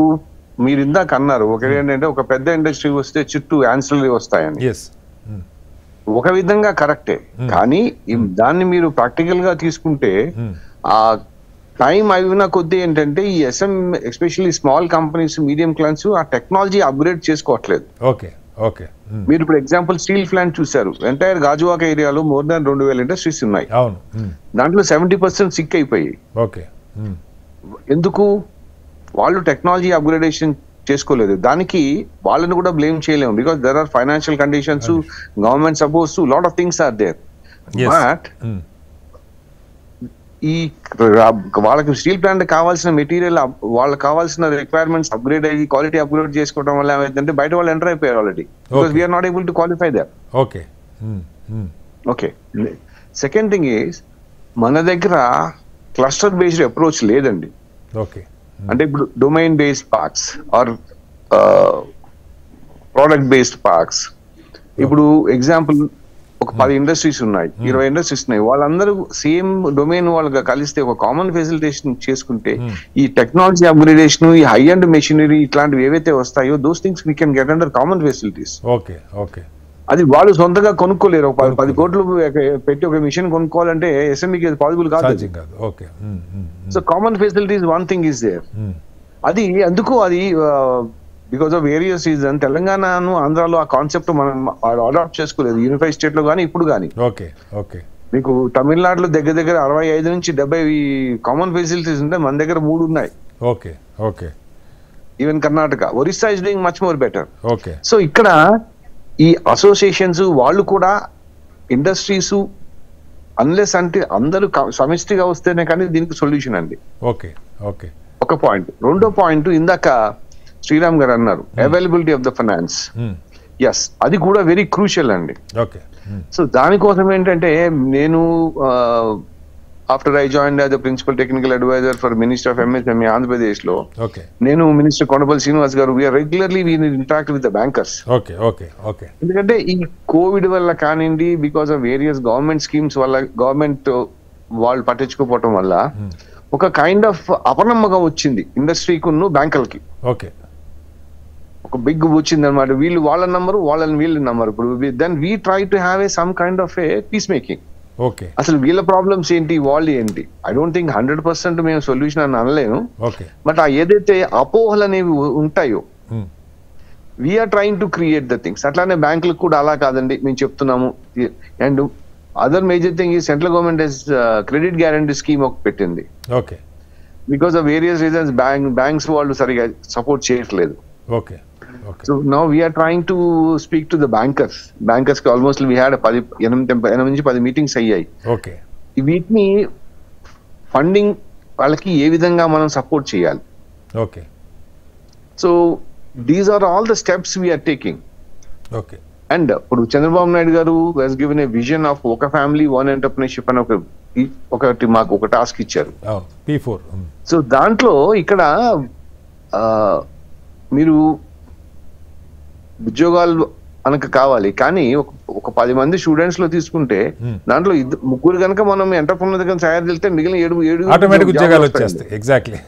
మీరు ఇందాక అన్నారు ఒకటి ఏంటంటే ఒక పెద్ద ఇండస్ట్రీ వస్తే చుట్టూ యాన్సిలరీ వస్తాయని. ఒక విధంగా కరెక్టే, కానీ దాన్ని మీరు ప్రాక్టికల్ గా తీసుకుంటే ఆ టైం అయిన కొద్దీ ఏంటంటే ఈ especially small companies, medium clients ఆ టెక్నాలజీ అప్గ్రేడ్ చేసుకోవట్లేదు. మీరు ఇప్పుడు ఎగ్జాంపుల్ స్టీల్ ప్లాంట్ చూసారు, ఎంటైర్ గాజువాక ఏరియాలో మోర్ దాన్ 2000 ఇండస్ట్రీస్ ఉన్నాయి. దాంట్లో 70% సిక్ అయిపోయాయి. ఎందుకు? వాళ్ళు టెక్నాలజీ అప్గ్రేడేషన్ చేసుకోలేదు. దానికి వాళ్ళని కూడా బ్లేమ్ చేయలేము, because there are financial conditions, government suppose to lot of things are there. But ఈ వాళ్ళకి స్టీల్ ప్లాంట్ కావాల్సిన మెటీరియల్, వాళ్ళకి కావాల్సిన రిక్వైర్మెంట్స్ అప్గ్రేడ్ అయ్యి క్వాలిటీ అప్గ్రేడ్ చేసుకోవడం వల్ల ఏమైందంటే బయట వాళ్ళు ఎంటర్ అయిపోయారు already, because we are not able to qualify there. Okay. Second thing is మన దగ్గర క్లస్టర్ బేస్డ్ అప్రోచ్ లేదండి. అంటే ఇప్పుడు domain based parks or product based parks. ఇప్పుడు ఎగ్జాంపుల్ ఒక 10 ఇండస్ట్రీస్ ఉన్నాయి, 20 ఇండస్ట్రీస్ ఉన్నాయి, వాళ్ళందరూ సేమ్ డొమైన్ వాళ్ళగా కలిస్తే ఒక కామన్ ఫెసిలిటేషన్ చేసుకుంటే ఈ టెక్నాలజీ అప్గ్రేడేషన్, ఈ హై అండ్ మెషినరీ ఇట్లాంటివి ఏవైతే వస్తాయో those things we can get under common facilities. అది వాళ్ళు సొంతగా కొనుక్కోలేరు. 10 కోట్లు పెట్టి ఒక మిషన్ కొనుక్కోవాలంటే ఎస్ఎంఈకి పాసిబుల్ కాదు. So common facilities one thing is there. అది అందుకు అది బికాస్ ఆఫ్ వేరియస్ రీజన్ తెలంగాణను ఆంధ్రాలో ఆ కాన్సెప్ట్ మనం అడాప్ట్ చేసుకోలేదు, యూనిఫైడ్ స్టేట్ లో కానీ ఇప్పుడు కానీ. మీకు తమిళనాడులో దగ్గర దగ్గర 65 నుంచి 70 కామన్ ఫెసిలిటీస్ ఉంటే మన దగ్గర 3 ఉన్నాయి. Even Karnataka, Orissa is doing much more better. So ఇక్కడ ఈ అసోసియేషన్స్ వాళ్ళు కూడా ఇండస్ట్రీస్ అన్లెస్ అంటే అందరూ సమిష్టిగా వస్తేనే కానీ దీనికి సొల్యూషన్ అండి. ఒక పాయింట్. రెండో పాయింట్, ఇందాక శ్రీరామ్ గారు అన్నారు availability of the finance. Yes, అది కూడా వెరీ క్రూషియల్ అండి. సో దానికోసం ఏంటంటే నేను after I join as the principal technical advisor for minister of MSME Andhra Pradesh లో, నేను minister Kondapalli Srinivas garu we are regularly interact with the bankers. ఎందుకంటే ఈ కోవిడ్ వల్ల కానివ్వండి, because of various government schemes వల్ల గవర్నమెంట్ వాళ్ళు పట్టించుకోపోవటం వల్ల ఒక కైండ్ ఆఫ్ అపనమ్మకం వచ్చింది ఇండస్ట్రీకును బ్యాంకులకి. ఒక బిగ్ వచ్చింది అనమాట. వీళ్ళు వాళ్ళ నంబరు, వాళ్ళని వీళ్ళ నంబరు. ఇప్పుడు then we try to have a some kind of a peace making. అసలు వీళ్ళ ప్రాబ్లమ్స్ ఏంటి, వాళ్ళు ఏంటి. ఐ డోంట్ థింక్ 100% మేము సొల్యూషన్ అని అనలేను, బట్ ఆ ఏదైతే అపోహలు అనేవి ఉంటాయో we are trying to create the things. అట్లానే బ్యాంకులకు కూడా అలా కాదండి మేము చెప్తున్నాము. అండ్ అదర్ మేజర్ థింగ్ ఈ central government credit guarantee scheme ఒక పెట్టింది. Because of various reasons banks వాళ్ళు సరిగా సపోర్ట్ చేయట్లేదు. So now we are trying to speak to the bankers. Bankers కి almost we had 8 నుంచి 10 మీటింగ్స్ అయ్యాయి. వీటిని ఫండింగ్ వాళ్ళకి ఏ విధంగా మనం సపోర్ట్ చేయాలి. So these are all the steps we are taking. And ఇప్పుడు Chandrababu Naidu garu has given a vision of ఒక ఫ్యామిలీ వన్ ఎంటర్ప్రెన్యూర్షిప్ అని ఒకటి మాకు ఒక టాస్క్ ఇచ్చారు. సో దాంట్లో ఇక్కడ మీరు ఉద్యోగాలు అనక కావాలి, కానీ ఒక 10 మంది స్టూడెంట్స్ లో తీసుకుంటే దాంట్లో 3 కనుక మనం ఎంటర్ప్రెన్యూర్ దగ్గర తయారు చేస్తే మిగిలిన 7 ఆటోమేటిక్ ఉద్యోగాలు వచ్చేస్తాయి. Exactly.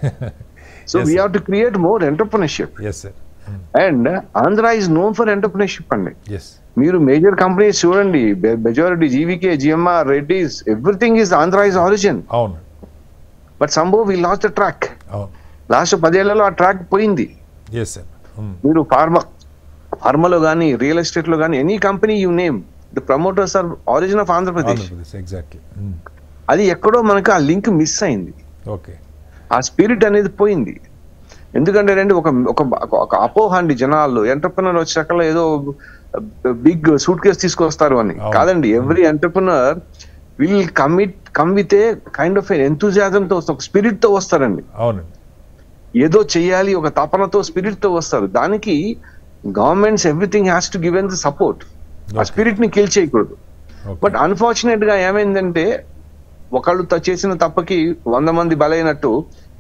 So we have to create more entrepreneurship. And Andhra is known for entrepreneurship అండి. మీరు మేజర్ కంపెనీస్ చూడండి, majority GVK, GMR, Reddy's, everything is Andhra is origin. But సంభవ్ we lost the track. Lost 10 ఏళ్లలో ఆ ట్రాక్ పోయింది. మీరు ఫార్మాలో కానీ రియల్ ఎస్టేట్ లో కానీ any company you name, the promoters are origin of Andhra Pradesh. అది ఎక్కడో మనకు ఆ లింక్ మిస్ అయింది, ఆ స్పిరిట్ అనేది పోయింది. ఎందుకంటే రండి ఒక అపోహ అండి జనాల్లో, ఎంటర్ప్రెన్యూర్ వచ్చాక ఏదో బిగ్ సూట్ కేసు తీసుకొస్తారు అని కాదండి. Every entrepreneur will come with a kind of enthusiasm తో, ఒక స్పిరిట్ తో వస్తారండి. ఏదో చెయ్యాలి ఒక తపనతో, స్పిరిట్ తో వస్తారు. దానికి governments everything has to give an the support. ఆ స్పిరిట్ ని కిల్ చేయకూడదు. బట్ అన్ఫార్చునేట్ గా ఏమైందంటే ఒకళ్ళు చేసిన తప్పకి 100 మంది బలైనట్టు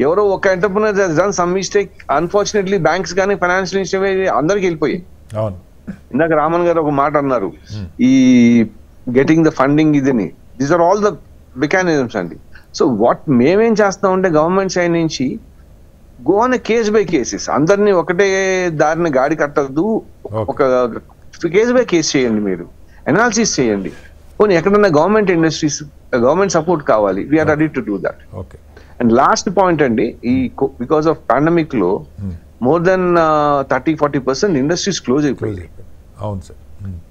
ఎవరో ఒక entrepreneur has done some mistake, unfortunately banks కానీ ఫైనాన్షియల్ ఇన్స్టిట్యూట్ అందరికి వెళ్ళిపోయాయి. ఇందాక రామన్ గారు ఒక మాట అన్నారు, ఈ గెటింగ్ ద ఫండింగ్ ఇదని. These are all the mechanisms అండి. సో వాట్ మేమేం చేస్తామంటే గవర్నమెంట్ సైడ్ నుంచి go on case by cases. అందరినీ ఒకటే దారిని గాడి కట్టద్దు, ఒక కేస్ బై కేస్ చేయండి, మీరు అనాలిసిస్ చేయండి. పోనీ ఎక్కడన్నా గవర్నమెంట్ ఇండస్ట్రీస్ గవర్నమెంట్ సపోర్ట్ కావాలి, we are ready to do that. And last point అండి, ఈ బికాస్ ఆఫ్ పాండమిక్ లో మోర్ దెన్ 30-40% ఇండస్ట్రీస్ క్లోజ్ అయిపోయాయి.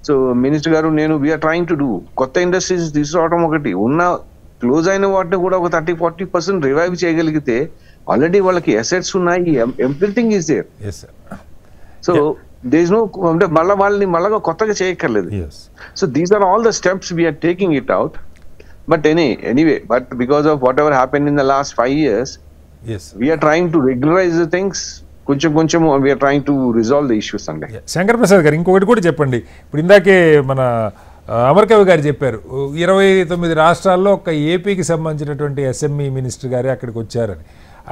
సో మినిస్టర్ గారు నేను వీఆర్ ట్రైంగ్ టు డూ కొత్త ఇండస్ట్రీస్ తీసుకురావడం ఒకటి, ఉన్న క్లోజ్ అయిన వాటిని కూడా ఒక 30-40% రివైవ్ చేయగలిగితే ఆల్రెడీ వాళ్ళకి అసెట్స్ ఉన్నాయి, everything is there. So there is no, అంటే వాళ్ళని మళ్ళా కొత్తగా చేయక్కర్లేదు. So these are all the steps we are taking it out. But anyway, but because of whatever happen in the last 5 years, we're trying to regularize the things. కొంచెం we're trying to resolve the issues అండి. శంకర్ ప్రసాద్ గారు ఇంకొకటి కూడా చెప్పండి. ఇప్పుడు ఇందాకే మన అమర్కవి గారు చెప్పారు 29 రాష్ట్రాల్లో ఒక ఏపీకి సంబంధించినటువంటి ఎస్ఎంఈ మినిస్టర్ గారే అక్కడికి వచ్చారని.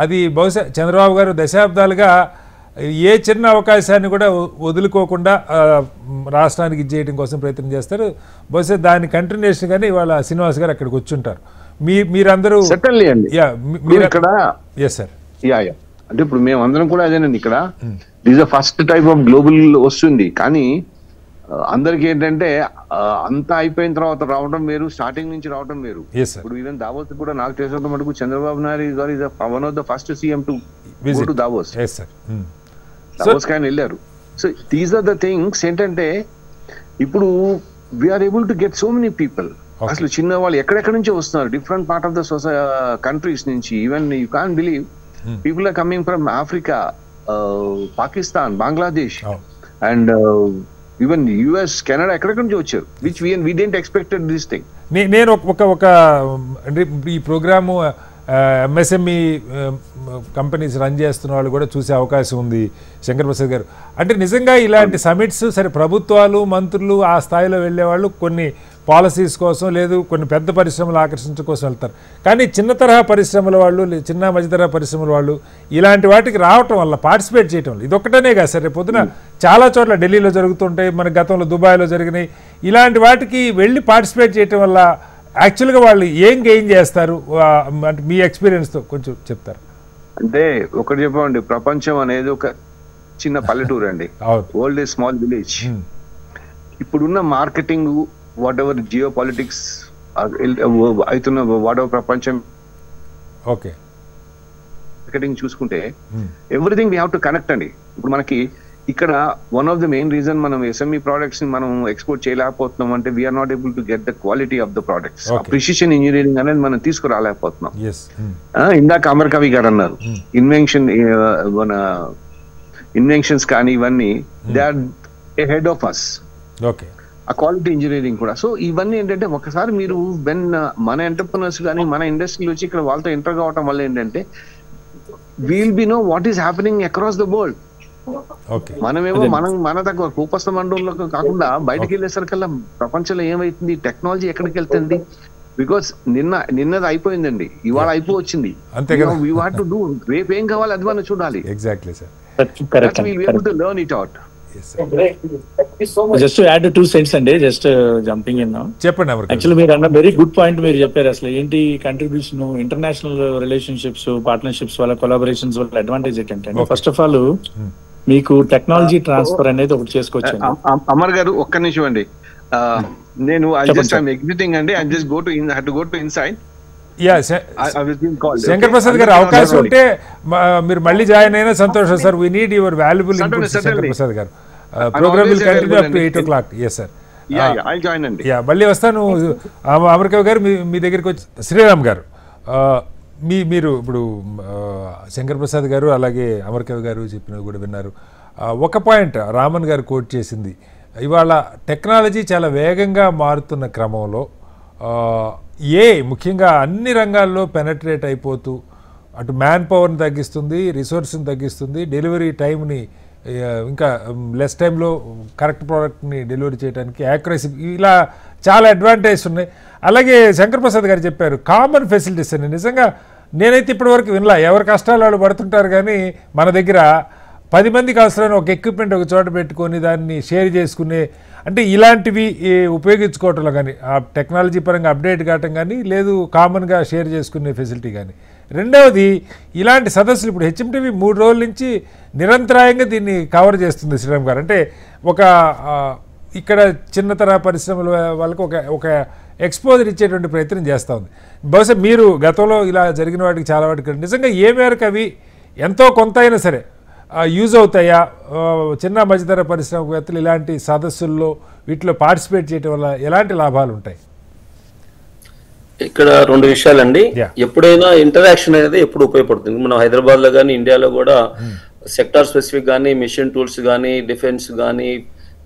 అది బహుశా చంద్రబాబు గారు దశాబ్దాలుగా ఏ చిన్న అవకాశాన్ని కూడా వదులుకోకుండా రాష్ట్రానికి ఇచ్చేయడం కోసం ప్రయత్నం చేస్తారు. బహుశా దాని కంటిన్యూషన్ గానీ ఇవాళ శ్రీనివాస్ గారు అక్కడికి వచ్చి ఉంటారు. మీరందరూ అంటే ఇప్పుడు మేమందరం కూడా అదేనండి. ఇక్కడ this the first type of global వస్తుంది. కానీ అందరికి ఏంటంటే అంతా అయిపోయిన తర్వాత రావడం వేరు, స్టార్టింగ్ నుంచి రావడం వేరు. ఇప్పుడు ఈవెన్ దావోస్ కూడా నాకు తెలిసినంత మటుకు చంద్రబాబు నాయుడు గారు is one of the first CM to go to Davos. Davos కానీ వెళ్ళారు. So these are the things ఏంటంటే ఇప్పుడు we're able to get so many people. అసలు చిన్న వాళ్ళు ఎక్కడెక్కడ నుంచో వస్తున్నారు, different part of the countries నుంచి. Even you can believe people are coming from Africa, Pakistan, Bangladesh and even US, Canada, ఎక్కడెక్కడ నుంచి వచ్చారు. Which we didn't expected this thing. నేను ఒక అంటే ఈ ప్రోగ్రాము ఎంఎస్ఎంఈ కంపెనీస్ రన్ చేస్తున్న వాళ్ళు కూడా చూసే అవకాశం ఉంది శంకర్ ప్రసాద్ గారు. అంటే నిజంగా ఇలాంటి సమిట్స్ సరే ప్రభుత్వాలు మంత్రులు ఆ స్థాయిలో వెళ్ళే వాళ్ళు కొన్ని పాలసీస్ కోసం లేదు కొన్ని పెద్ద పరిశ్రమలు ఆకర్షించడం కోసం వెళ్తారు. కానీ చిన్న తరహా పరిశ్రమల వాళ్ళు, చిన్న మధ్యతరహా పరిశ్రమల వాళ్ళు ఇలాంటి వాటికి రావటం వల్ల, పార్టిసిపేట్ చేయటం వల్ల, ఇది ఒక్కటనే కాదు సరే పొద్దున చాలా చోట్ల ఢిల్లీలో జరుగుతుంటాయి, మన గతంలో దుబాయ్లో జరిగినాయి. ఇలాంటి వాటికి వెళ్ళి పార్టిసిపేట్ చేయటం వల్ల యాక్చువల్గా వాళ్ళు ఏం గెయిన్ చేస్తారు అంటే మీ ఎక్స్పీరియన్స్తో కొంచెం చెప్తారు. అంటే ఒకటి చెప్పండి, ప్రపంచం అనేది ఒక చిన్న పల్లెటూరు అండి. World is small village. ఇప్పుడున్న marketing, whatever geopolitics అవుతున్న వాట్ ఎవర్ ప్రపంచం మార్కెటింగ్ చూసుకుంటే everything we have to connect అండి. ఇప్పుడు మనకి ఇక్కడ one of the main reason మనం ఎస్ఎంఈ ప్రోడక్ట్స్ ని మనం ఎక్స్పోర్ట్ చేయలేకపోతున్నాం అంటే we are not able to get the quality of the products. Precision engineering అనేది మనం తీసుకురాలేకపోతున్నాం. ఇందాక అమర్కవి గారు అన్నారు మన ఇన్వెన్షన్స్ కానీ ఇవన్నీ they are head of us. ఆ క్వాలిటీ ఇంజనీరింగ్ కూడా. సో ఇవన్నీ ఏంటంటే ఒకసారి మీరు మన ఎంటర్ప్రినర్స్ కానీ మన ఇండస్ట్రీలో వచ్చి ఇక్కడ వాళ్ళతో ఎంటర్ కావటం వల్ల ఏంటంటే we'll be know what is happening across the world. మనమేమో మన దగ్గర భూపస్థ మండలంలో కాకుండా బయటకు వెళ్ళేసరికల్లా ప్రపంచంలో ఏమైతుంది, టెక్నాలజీ ఎక్కడికి వెళ్తుంది. బికాస్ నిన్నది అయిపోయిందండి, ఇవాళ అయిపోవచ్చింది. రేపు ఏం కావాలి అది మనం చూడాలి. జస్ట్ యాడ్ 2 cents అండి, జస్ట్ జంపింగ్ ఇన్. చెప్పండి. యాక్చువల్లీ మీరు అన్న వెరీ గుడ్ పాయింట్ మీరు చెప్పారు. అసలు ఏంటి కంట్రిబ్యూషన్, ఇంటర్నేషనల్ రిలేషన్షిప్స్, పార్ట్నర్షిప్స్ వల్ల, కొలాబరేషన్స్ వల్ల అడ్వాంటేజ్ ఏంటంటే ఫస్ట్ ఆఫ్ ఆల్ మీకు టెక్నాలజీ ట్రాన్స్ఫర్ అనేది ఒకటి చేసుకోవచ్చు. అమర్ గారు ఒక్క నిమిషం అండి, నేను ఎగ్జిటింగ్ అండి. I just go to inside. Shankar Prasad garu అవకాశం ఉంటే మీరు మళ్ళీ జాయిన్ అయినా సంతోషం sir. We need your valuable input Shankar Prasad garu. Program will continue up to 8 o'clock. yes sir. మళ్ళీ వస్తాను. అమర్కవి గారు మీ దగ్గరికి వచ్చి శ్రీరామ్ గారు మీరు ఇప్పుడు శంకర్ ప్రసాద్ గారు అలాగే అమర్కవి గారు చెప్పినవి కూడా విన్నారు. ఒక పాయింట్ రామన్ గారు కోట్ చేసింది, ఇవాళ టెక్నాలజీ చాలా వేగంగా మారుతున్న క్రమంలో ముఖ్యంగా అన్ని రంగాల్లో పెనట్రేట్ అయిపోతూ అటు మ్యాన్ పవర్ని తగ్గిస్తుంది, రిసోర్స్ని తగ్గిస్తుంది, డెలివరీ టైంని ఇంకా లెస్ టైంలో కరెక్ట్ ప్రోడక్ట్ని డెలివరీ చేయడానికి యాక్యురసీ, ఇలా చాలా అడ్వాంటేజ్ ఉన్నాయి. అలాగే శంకర్ ప్రసాద్ గారు చెప్పారు కామన్ ఫెసిలిటీస్ అని. నిజంగా నేనైతే ఇప్పటివరకు వినలా, ఎవరి కష్టాలు వాళ్ళు పడుతుంటారు. కానీ మన దగ్గర 10 మందికి అవసరమైన ఒక ఎక్విప్మెంట్ ఒక చోట పెట్టుకొని దాన్ని షేర్ చేసుకునే, అంటే ఇలాంటివి ఉపయోగించుకోవటంలో కానీ ఆ టెక్నాలజీ పరంగా అప్డేట్ కావటం కానీ లేదు, కామన్గా షేర్ చేసుకునే ఫెసిలిటీ కానీ. రెండవది ఇలాంటి సదస్సులు ఇప్పుడు హెచ్ఎంటీవీ 3 రోజుల నుంచి నిరంతరాయంగా దీన్ని కవర్ చేస్తుంది శ్రీరామ్ గారు. అంటే ఒక ఇక్కడ చిన్నతర పరిశ్రమల వాళ్ళకి ఒక ఎక్స్పోజర్ ఇచ్చేటువంటి ప్రయత్నం చేస్తూ ఉంది. బహుశా మీరు గతంలో ఇలా జరిగిన వాటికి చాలా వాటికి నిజంగా ఏ మేరకు అవి ఎంతో కొంత అయినా సరే యూజ్ అవుతాయా? చిన్న మధ్యతర పరిశ్రమవేత్తలు ఇలాంటి సదస్సుల్లో వీటిలో పార్టిసిపేట్ చేయడం వల్ల ఎలాంటి లాభాలు ఉంటాయి? ఇక్కడ రెండు విషయాలండి. ఎప్పుడైనా ఇంటరాక్షన్ అనేది ఎప్పుడు ఉపయోగపడుతుంది. మనం హైదరాబాద్ లో కానీ ఇండియాలో కూడా సెక్టార్ స్పెసిఫిక్ కానీ మిషన్ టూల్స్ కానీ డిఫెన్స్ కానీ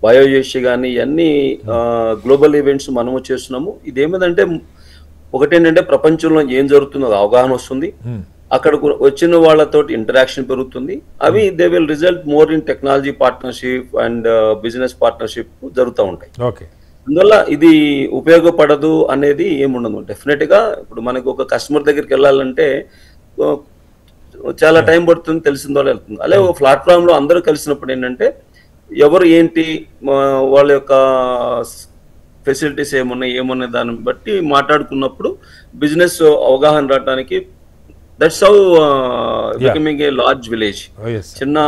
బయోజెసి కానీ ఇవన్నీ గ్లోబల్ ఈవెంట్స్ మనము చేస్తున్నాము. ఇదేమిటంటే ఒకటేంటంటే ప్రపంచంలో ఏం జరుగుతుందో అవగాహన వస్తుంది, అక్కడకు వచ్చిన వాళ్ళతో ఇంటరాక్షన్ పెరుగుతుంది. అవి they will result more in technology partnership and business partnership జరుగుతూ ఉంటాయి. అందువల్ల ఇది ఉపయోగపడదు అనేది ఏముండదు. డెఫినెట్ గా ఇప్పుడు మనకు ఒక కస్టమర్ దగ్గరికి వెళ్ళాలంటే చాలా టైం పడుతుంది, తెలిసిందో వెళ్తుంది. అలాగే ఒక ప్లాట్ఫామ్ లో అందరూ కలిసినప్పుడు ఏంటంటే ఎవరు ఏంటి వాళ్ళ యొక్క ఫెసిలిటీస్ ఏమున్నాయి దాన్ని బట్టి మాట్లాడుకున్నప్పుడు బిజినెస్ అవగాహన రావడానికి that's how becoming a large village. చిన్న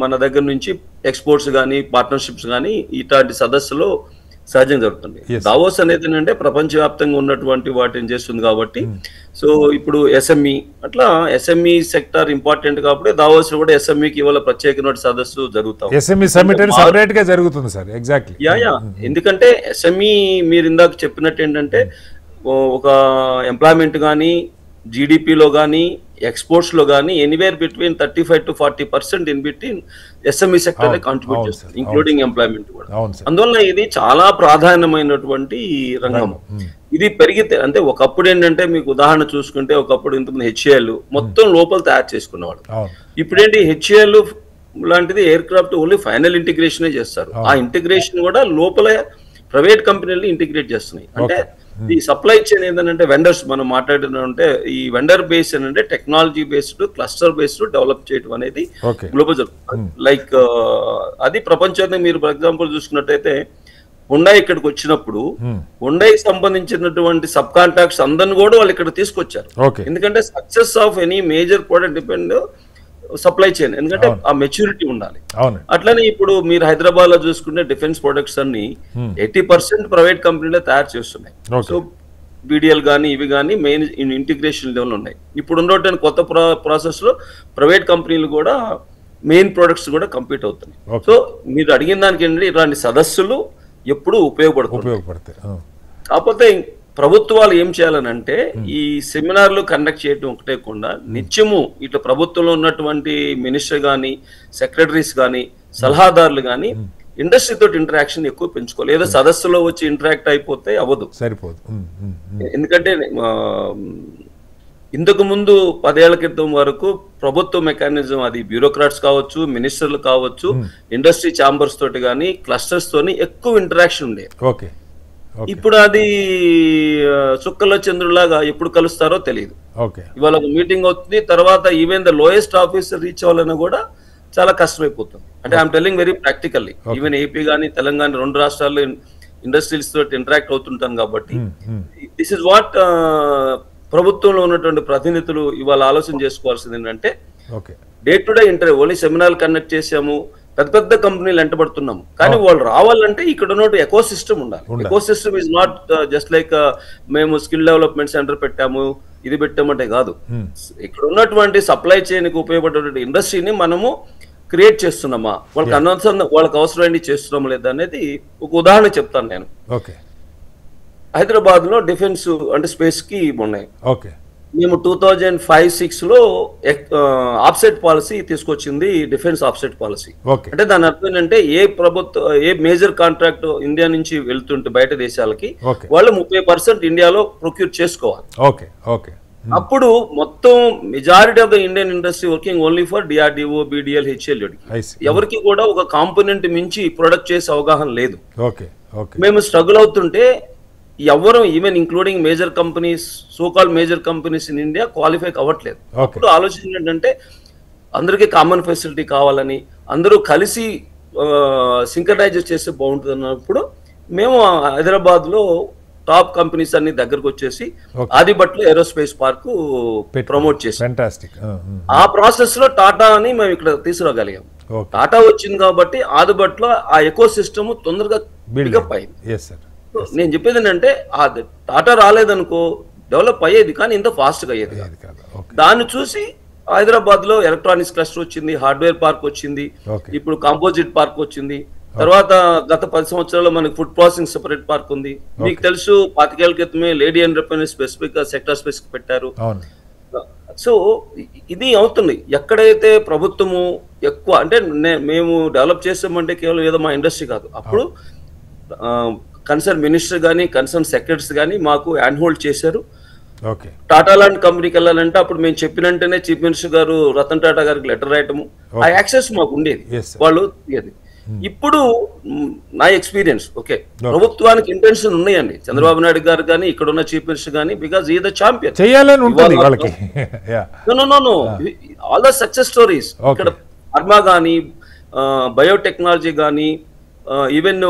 మన దగ్గర నుంచి ఎక్స్పోర్ట్స్ కానీ పార్ట్నర్షిప్స్ కానీ ఇట్లాంటి సదస్సులో సహజంగా జరుగుతుంది. దావోస్ అనేది ఏంటంటే ప్రపంచవ్యాప్తంగా ఉన్నటువంటి వాటిని చేస్తుంది కాబట్టి సో ఇప్పుడు ఎస్ఎంఈ అట్లా ఎస్ఎంఈ సెక్టార్ ఇంపార్టెంట్ కాబట్టి దావోస్ లో కూడా ఎస్ఎంఈకి ఇవాళ ప్రత్యేకమైన సదస్సు జరుగుతాం. ఎందుకంటే ఎస్ఎంఈ మీరు ఇందాక చెప్పినట్టు ఏంటంటే ఒక ఎంప్లాయ్మెంట్ కానీ జీడిపిలో కానీ ఎక్స్పోర్ట్స్ లో కానీ anywhere between 35 to 40% in between SME sector contribute చేస్తుంది, ఇంక్లూడింగ్ ఎంప్లాయ్మెంట్ కూడా. అందువల్ల ఇది చాలా ప్రాధాన్యమైనటువంటి రంగం. ఇది పెరిగితే అంటే ఒకప్పుడు ఏంటంటే మీకు ఉదాహరణ చూసుకుంటే ఒకప్పుడు ఇంతకుముందు హెచ్ఏఎల్ మొత్తం లోపల తయారు చేసుకునేవాడు. ఇప్పుడు ఏంటి హెచ్ఏఎల్ లాంటిది air craft only final integration చేస్తారు. ఆ ఇంటిగ్రేషన్ కూడా లోపల ప్రైవేట్ కంపెనీలు ఇంటిగ్రేట్ చేస్తున్నాయి. అంటే ఈ సప్లై చైన్ ఏంటంటే వెండర్స్ మనం మాట్లాడుతుంటే ఈ వెండర్ బేస్ ఏంటంటే technology based cluster based develop చేయడం అనేది గ్లోబల్ జరుగుతుంది. లైక్ అది ప్రపంచాన్ని మీరు ఫర్ ఎగ్జాంపుల్ చూసుకున్నట్టయితే హుండాయ్ ఇక్కడికి వచ్చినప్పుడు హుండాయ్ సంబంధించినటువంటి సబ్ కాంట్రాక్ట్స్ అందరిని కూడా వాళ్ళు ఇక్కడ తీసుకొచ్చారు. ఎందుకంటే success of any major product depend supply chain, ఎందుకంటే ఆ మెచ్యూరిటీ ఉండాలి. అట్లనే ఇప్పుడు మీరు హైదరాబాద్ లో చూసుకుంటే డిఫెన్స్ ప్రొడక్ట్స్ అన్ని 80% ప్రైవేట్ కంపెనీలే తయారు చేస్తున్నాయి. సో బీడిఎల్ కానీ ఇవి కానీ మెయిన్ ఇంటిగ్రేషన్ లెవెల్ ఉన్నాయి. ఇప్పుడు ఉన్నటువంటి కొత్త ప్రాసెస్ లో ప్రైవేట్ కంపెనీలు కూడా మెయిన్ ప్రొడక్ట్స్ కూడా కంపీట్ అవుతున్నాయి. సో మీరు అడిగిన దానికి ఏంటంటే ఇలాంటి సదస్సులు ఎప్పుడు ఉపయోగపడతాయి. కాకపోతే ప్రభుత్వాలు ఏం చేయాలనంటే ఈ సెమినార్లు కండక్ట్ చేయడం ఒకటే కాకుండా నిత్యము ఇట్లా ప్రభుత్వంలో ఉన్నటువంటి మినిస్టర్ కానీ సెక్రటరీస్ కానీ సలహాదారులు కానీ ఇండస్ట్రీ తోటి ఇంటరాక్షన్ ఎక్కువ పెంచుకోవాలి. ఏదో సదస్సులో వచ్చి ఇంటరాక్ట్ అయిపోతే అవ్వదు, సరిపోదు. ఎందుకంటే ఇంతకు ముందు 10 ఏళ్ల క్రితం వరకు ప్రభుత్వ మెకానిజం అది బ్యూరోక్రాట్స్ కావచ్చు, మినిస్టర్లు కావచ్చు, ఇండస్ట్రీ ఛాంబర్స్ తోటి కానీ క్లస్టర్స్ తోని ఎక్కువ ఇంటరాక్షన్ ఉండేది. ఇప్పుడు అది చుక్కల చంద్రులాగా ఎప్పుడు కలుస్తారో తెలియదు. ఇవాళ ఒక మీటింగ్ అవుతుంది, తర్వాత even the lowest officer reach అవ్వాలన్నా కూడా చాలా కష్టమైపోతుంది. అంటే I'm telling very practically. Even AP కానీ తెలంగాణ రెండు రాష్ట్రాల్లో ఇండస్ట్రీస్ తోటి ఇంటరాక్ట్ అవుతుంటాం కాబట్టి దిస్ ఇస్ వాట్ ప్రభుత్వంలో ఉన్నటువంటి ప్రతినిధులు ఇవాళ ఆలోచన చేసుకోవాల్సింది ఏంటంటే day to day interview only seminar conduct చేసాము, పెద్ద పెద్ద కంపెనీలు ఎంటబడుతున్నాము, కానీ వాళ్ళు రావాలంటే ఇక్కడ ఉన్న ఎకో సిస్టమ్ ఉండాలి. Eco system is not just like మేము స్కిల్ డెవలప్మెంట్ సెంటర్ పెట్టాము ఇది పెట్టామంటే కాదు. ఇక్కడ ఉన్నటువంటి సప్లై చైన్ కి ఉపయోగపడేటువంటి ఇండస్ట్రీని మనము క్రియేట్ చేస్తున్నామా, వాళ్ళకి వాళ్ళకి అవసరమైనవి చేస్తున్నామా లేదా అనేది ఒక ఉదాహరణ చెప్తాను నేను. హైదరాబాద్ లో డిఫెన్స్ అంటే స్పేస్ కి ఉన్నాయి. మేము 2005-06 లో ఆఫ్సెట్ పాలసీ తీసుకొచ్చింది, డిఫెన్స్ ఆఫ్సెట్ పాలసీ. అంటే దాని అర్థం ఏంటంటే ఏ మేజర్ కాంట్రాక్ట్ ఇండియా నుంచి వెళ్తుంటే బయట దేశాలకి వాళ్ళు 30% ఇండియాలో ప్రొక్యూర్ చేసుకోవాలి. అప్పుడు మొత్తం majority of the Indian industry working only for DRDO, BDL, HL. ఎవరికి కూడా ఒక కాంపోనెంట్ మించి ప్రొడక్ట్ చేసే అవగాహన లేదు. మేము స్ట్రగుల్ అవుతుంటే ఎవరు even including major companies, so-called major companies in India qualify అవ్వట్లేదు. అప్పుడు ఆలోచన ఏంటంటే అందరికీ కామన్ ఫెసిలిటీ కావాలని, అందరూ కలిసి సింక్రనైజ్ చేస్తే బాగుంటుంది అన్నప్పుడు మేము హైదరాబాద్ లో టాప్ కంపెనీస్ అన్ని దగ్గరకు వచ్చేసి ఆదిబట్లో ఏరోస్పేస్ పార్క్ ప్రమోట్ చేసాం. ఆ ప్రాసెస్ లో టాటా అని మేము ఇక్కడ తీసుకురాగలిగాం. టాటా వచ్చింది కాబట్టి ఆదిబట్లో ఆ ఎకో సిస్టమ్ తొందరగా పికప్ అయింది. నేను చెప్పేది ఏంటంటే ఆ టాటా రాలేదనుకో డెవలప్ అయ్యేది, కానీ ఇంత ఫాస్ట్ గా అయ్యేది కాదు. దాన్ని చూసి హైదరాబాద్ లో ఎలక్ట్రానిక్స్ క్లస్టర్ వచ్చింది, హార్డ్వేర్ పార్క్ వచ్చింది, ఇప్పుడు కాంపోజిట్ పార్క్ వచ్చింది. తర్వాత గత 10 సంవత్సరాల్లో మనకి ఫుడ్ ప్రాసెసింగ్ సెపరేట్ పార్క్ ఉంది. మీకు తెలుసు 25 ఏళ్ల క్రితమే లేడీ ఎంటర్‌ప్రెన్యూర్ స్పెసిఫిక్ గా సెక్టర్ స్పెసిఫిక్ పెట్టారు. సో ఇది అవుతుంది. ఎక్కడైతే ప్రభుత్వము ఎక్కువ అంటే మేము డెవలప్ చేసామంటే కేవలం ఏదో మా ఇండస్ట్రీ కాదు, అప్పుడు కన్సర్న్ మినిస్టర్ కానీ కన్సర్న్ సెక్రటరీస్ కానీ మాకు హ్యాండ్ హోల్డ్ చేశారు. టాటా లాంటి కంపెనీకి వెళ్ళాలంటే అప్పుడు మేము చెప్పినంటేనే చీఫ్ మినిస్టర్ గారు రతన్ టాటా గారికి లెటర్ రాయటము, ఆ యాక్సెస్ మాకు ఉండేది, వాళ్ళు తీయది. ఇప్పుడు నా ఎక్స్పీరియన్స్ ఓకే, ప్రభుత్వానికి ఇంటెన్షన్ ఉన్నాయండి, చంద్రబాబు నాయుడు గారు కానీ ఇక్కడ ఉన్న చీఫ్ మినిస్టర్ కానీ, బికాజ్ ఈ the champion all the success stories. ఇక్కడ ఫార్మా కానీ బయోటెక్నాలజీ కానీ ఈవెన్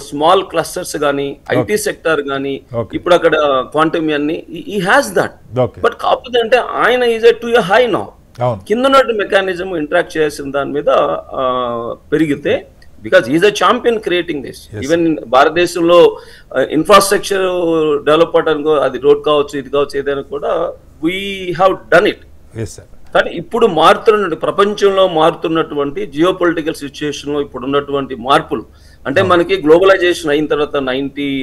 స్మాల్ క్లస్టర్స్ కానీ ఐటీ సెక్టర్ కానీ ఇప్పుడు అక్కడ క్వాంటమ్ అన్ని ఈ హ్యాస్ దట్. బట్ కాకపోతే అంటే ఆయన is to a high now, కింద ఉన్నట్టు మెకానిజం ఇంటరాక్ట్ చేయాల్సిన దాని మీద పెరిగితే, because is a champion creating this. Even భారతదేశంలో ఇన్ఫ్రాస్ట్రక్చర్ డెవలప్ అవడానికి అది రోడ్ కావచ్చు ఇది కావచ్చు ఏదైనా కూడా వీ హ్యావ్ డన్ ఇట్. కానీ ఇప్పుడు మారుతున్న ప్రపంచంలో మారుతున్నటువంటి జియో పొలిటికల్ సిచ్యుయేషన్ లో ఇప్పుడు ఉన్నటువంటి మార్పులు అంటే మనకి గ్లోబలైజేషన్ అయిన తర్వాత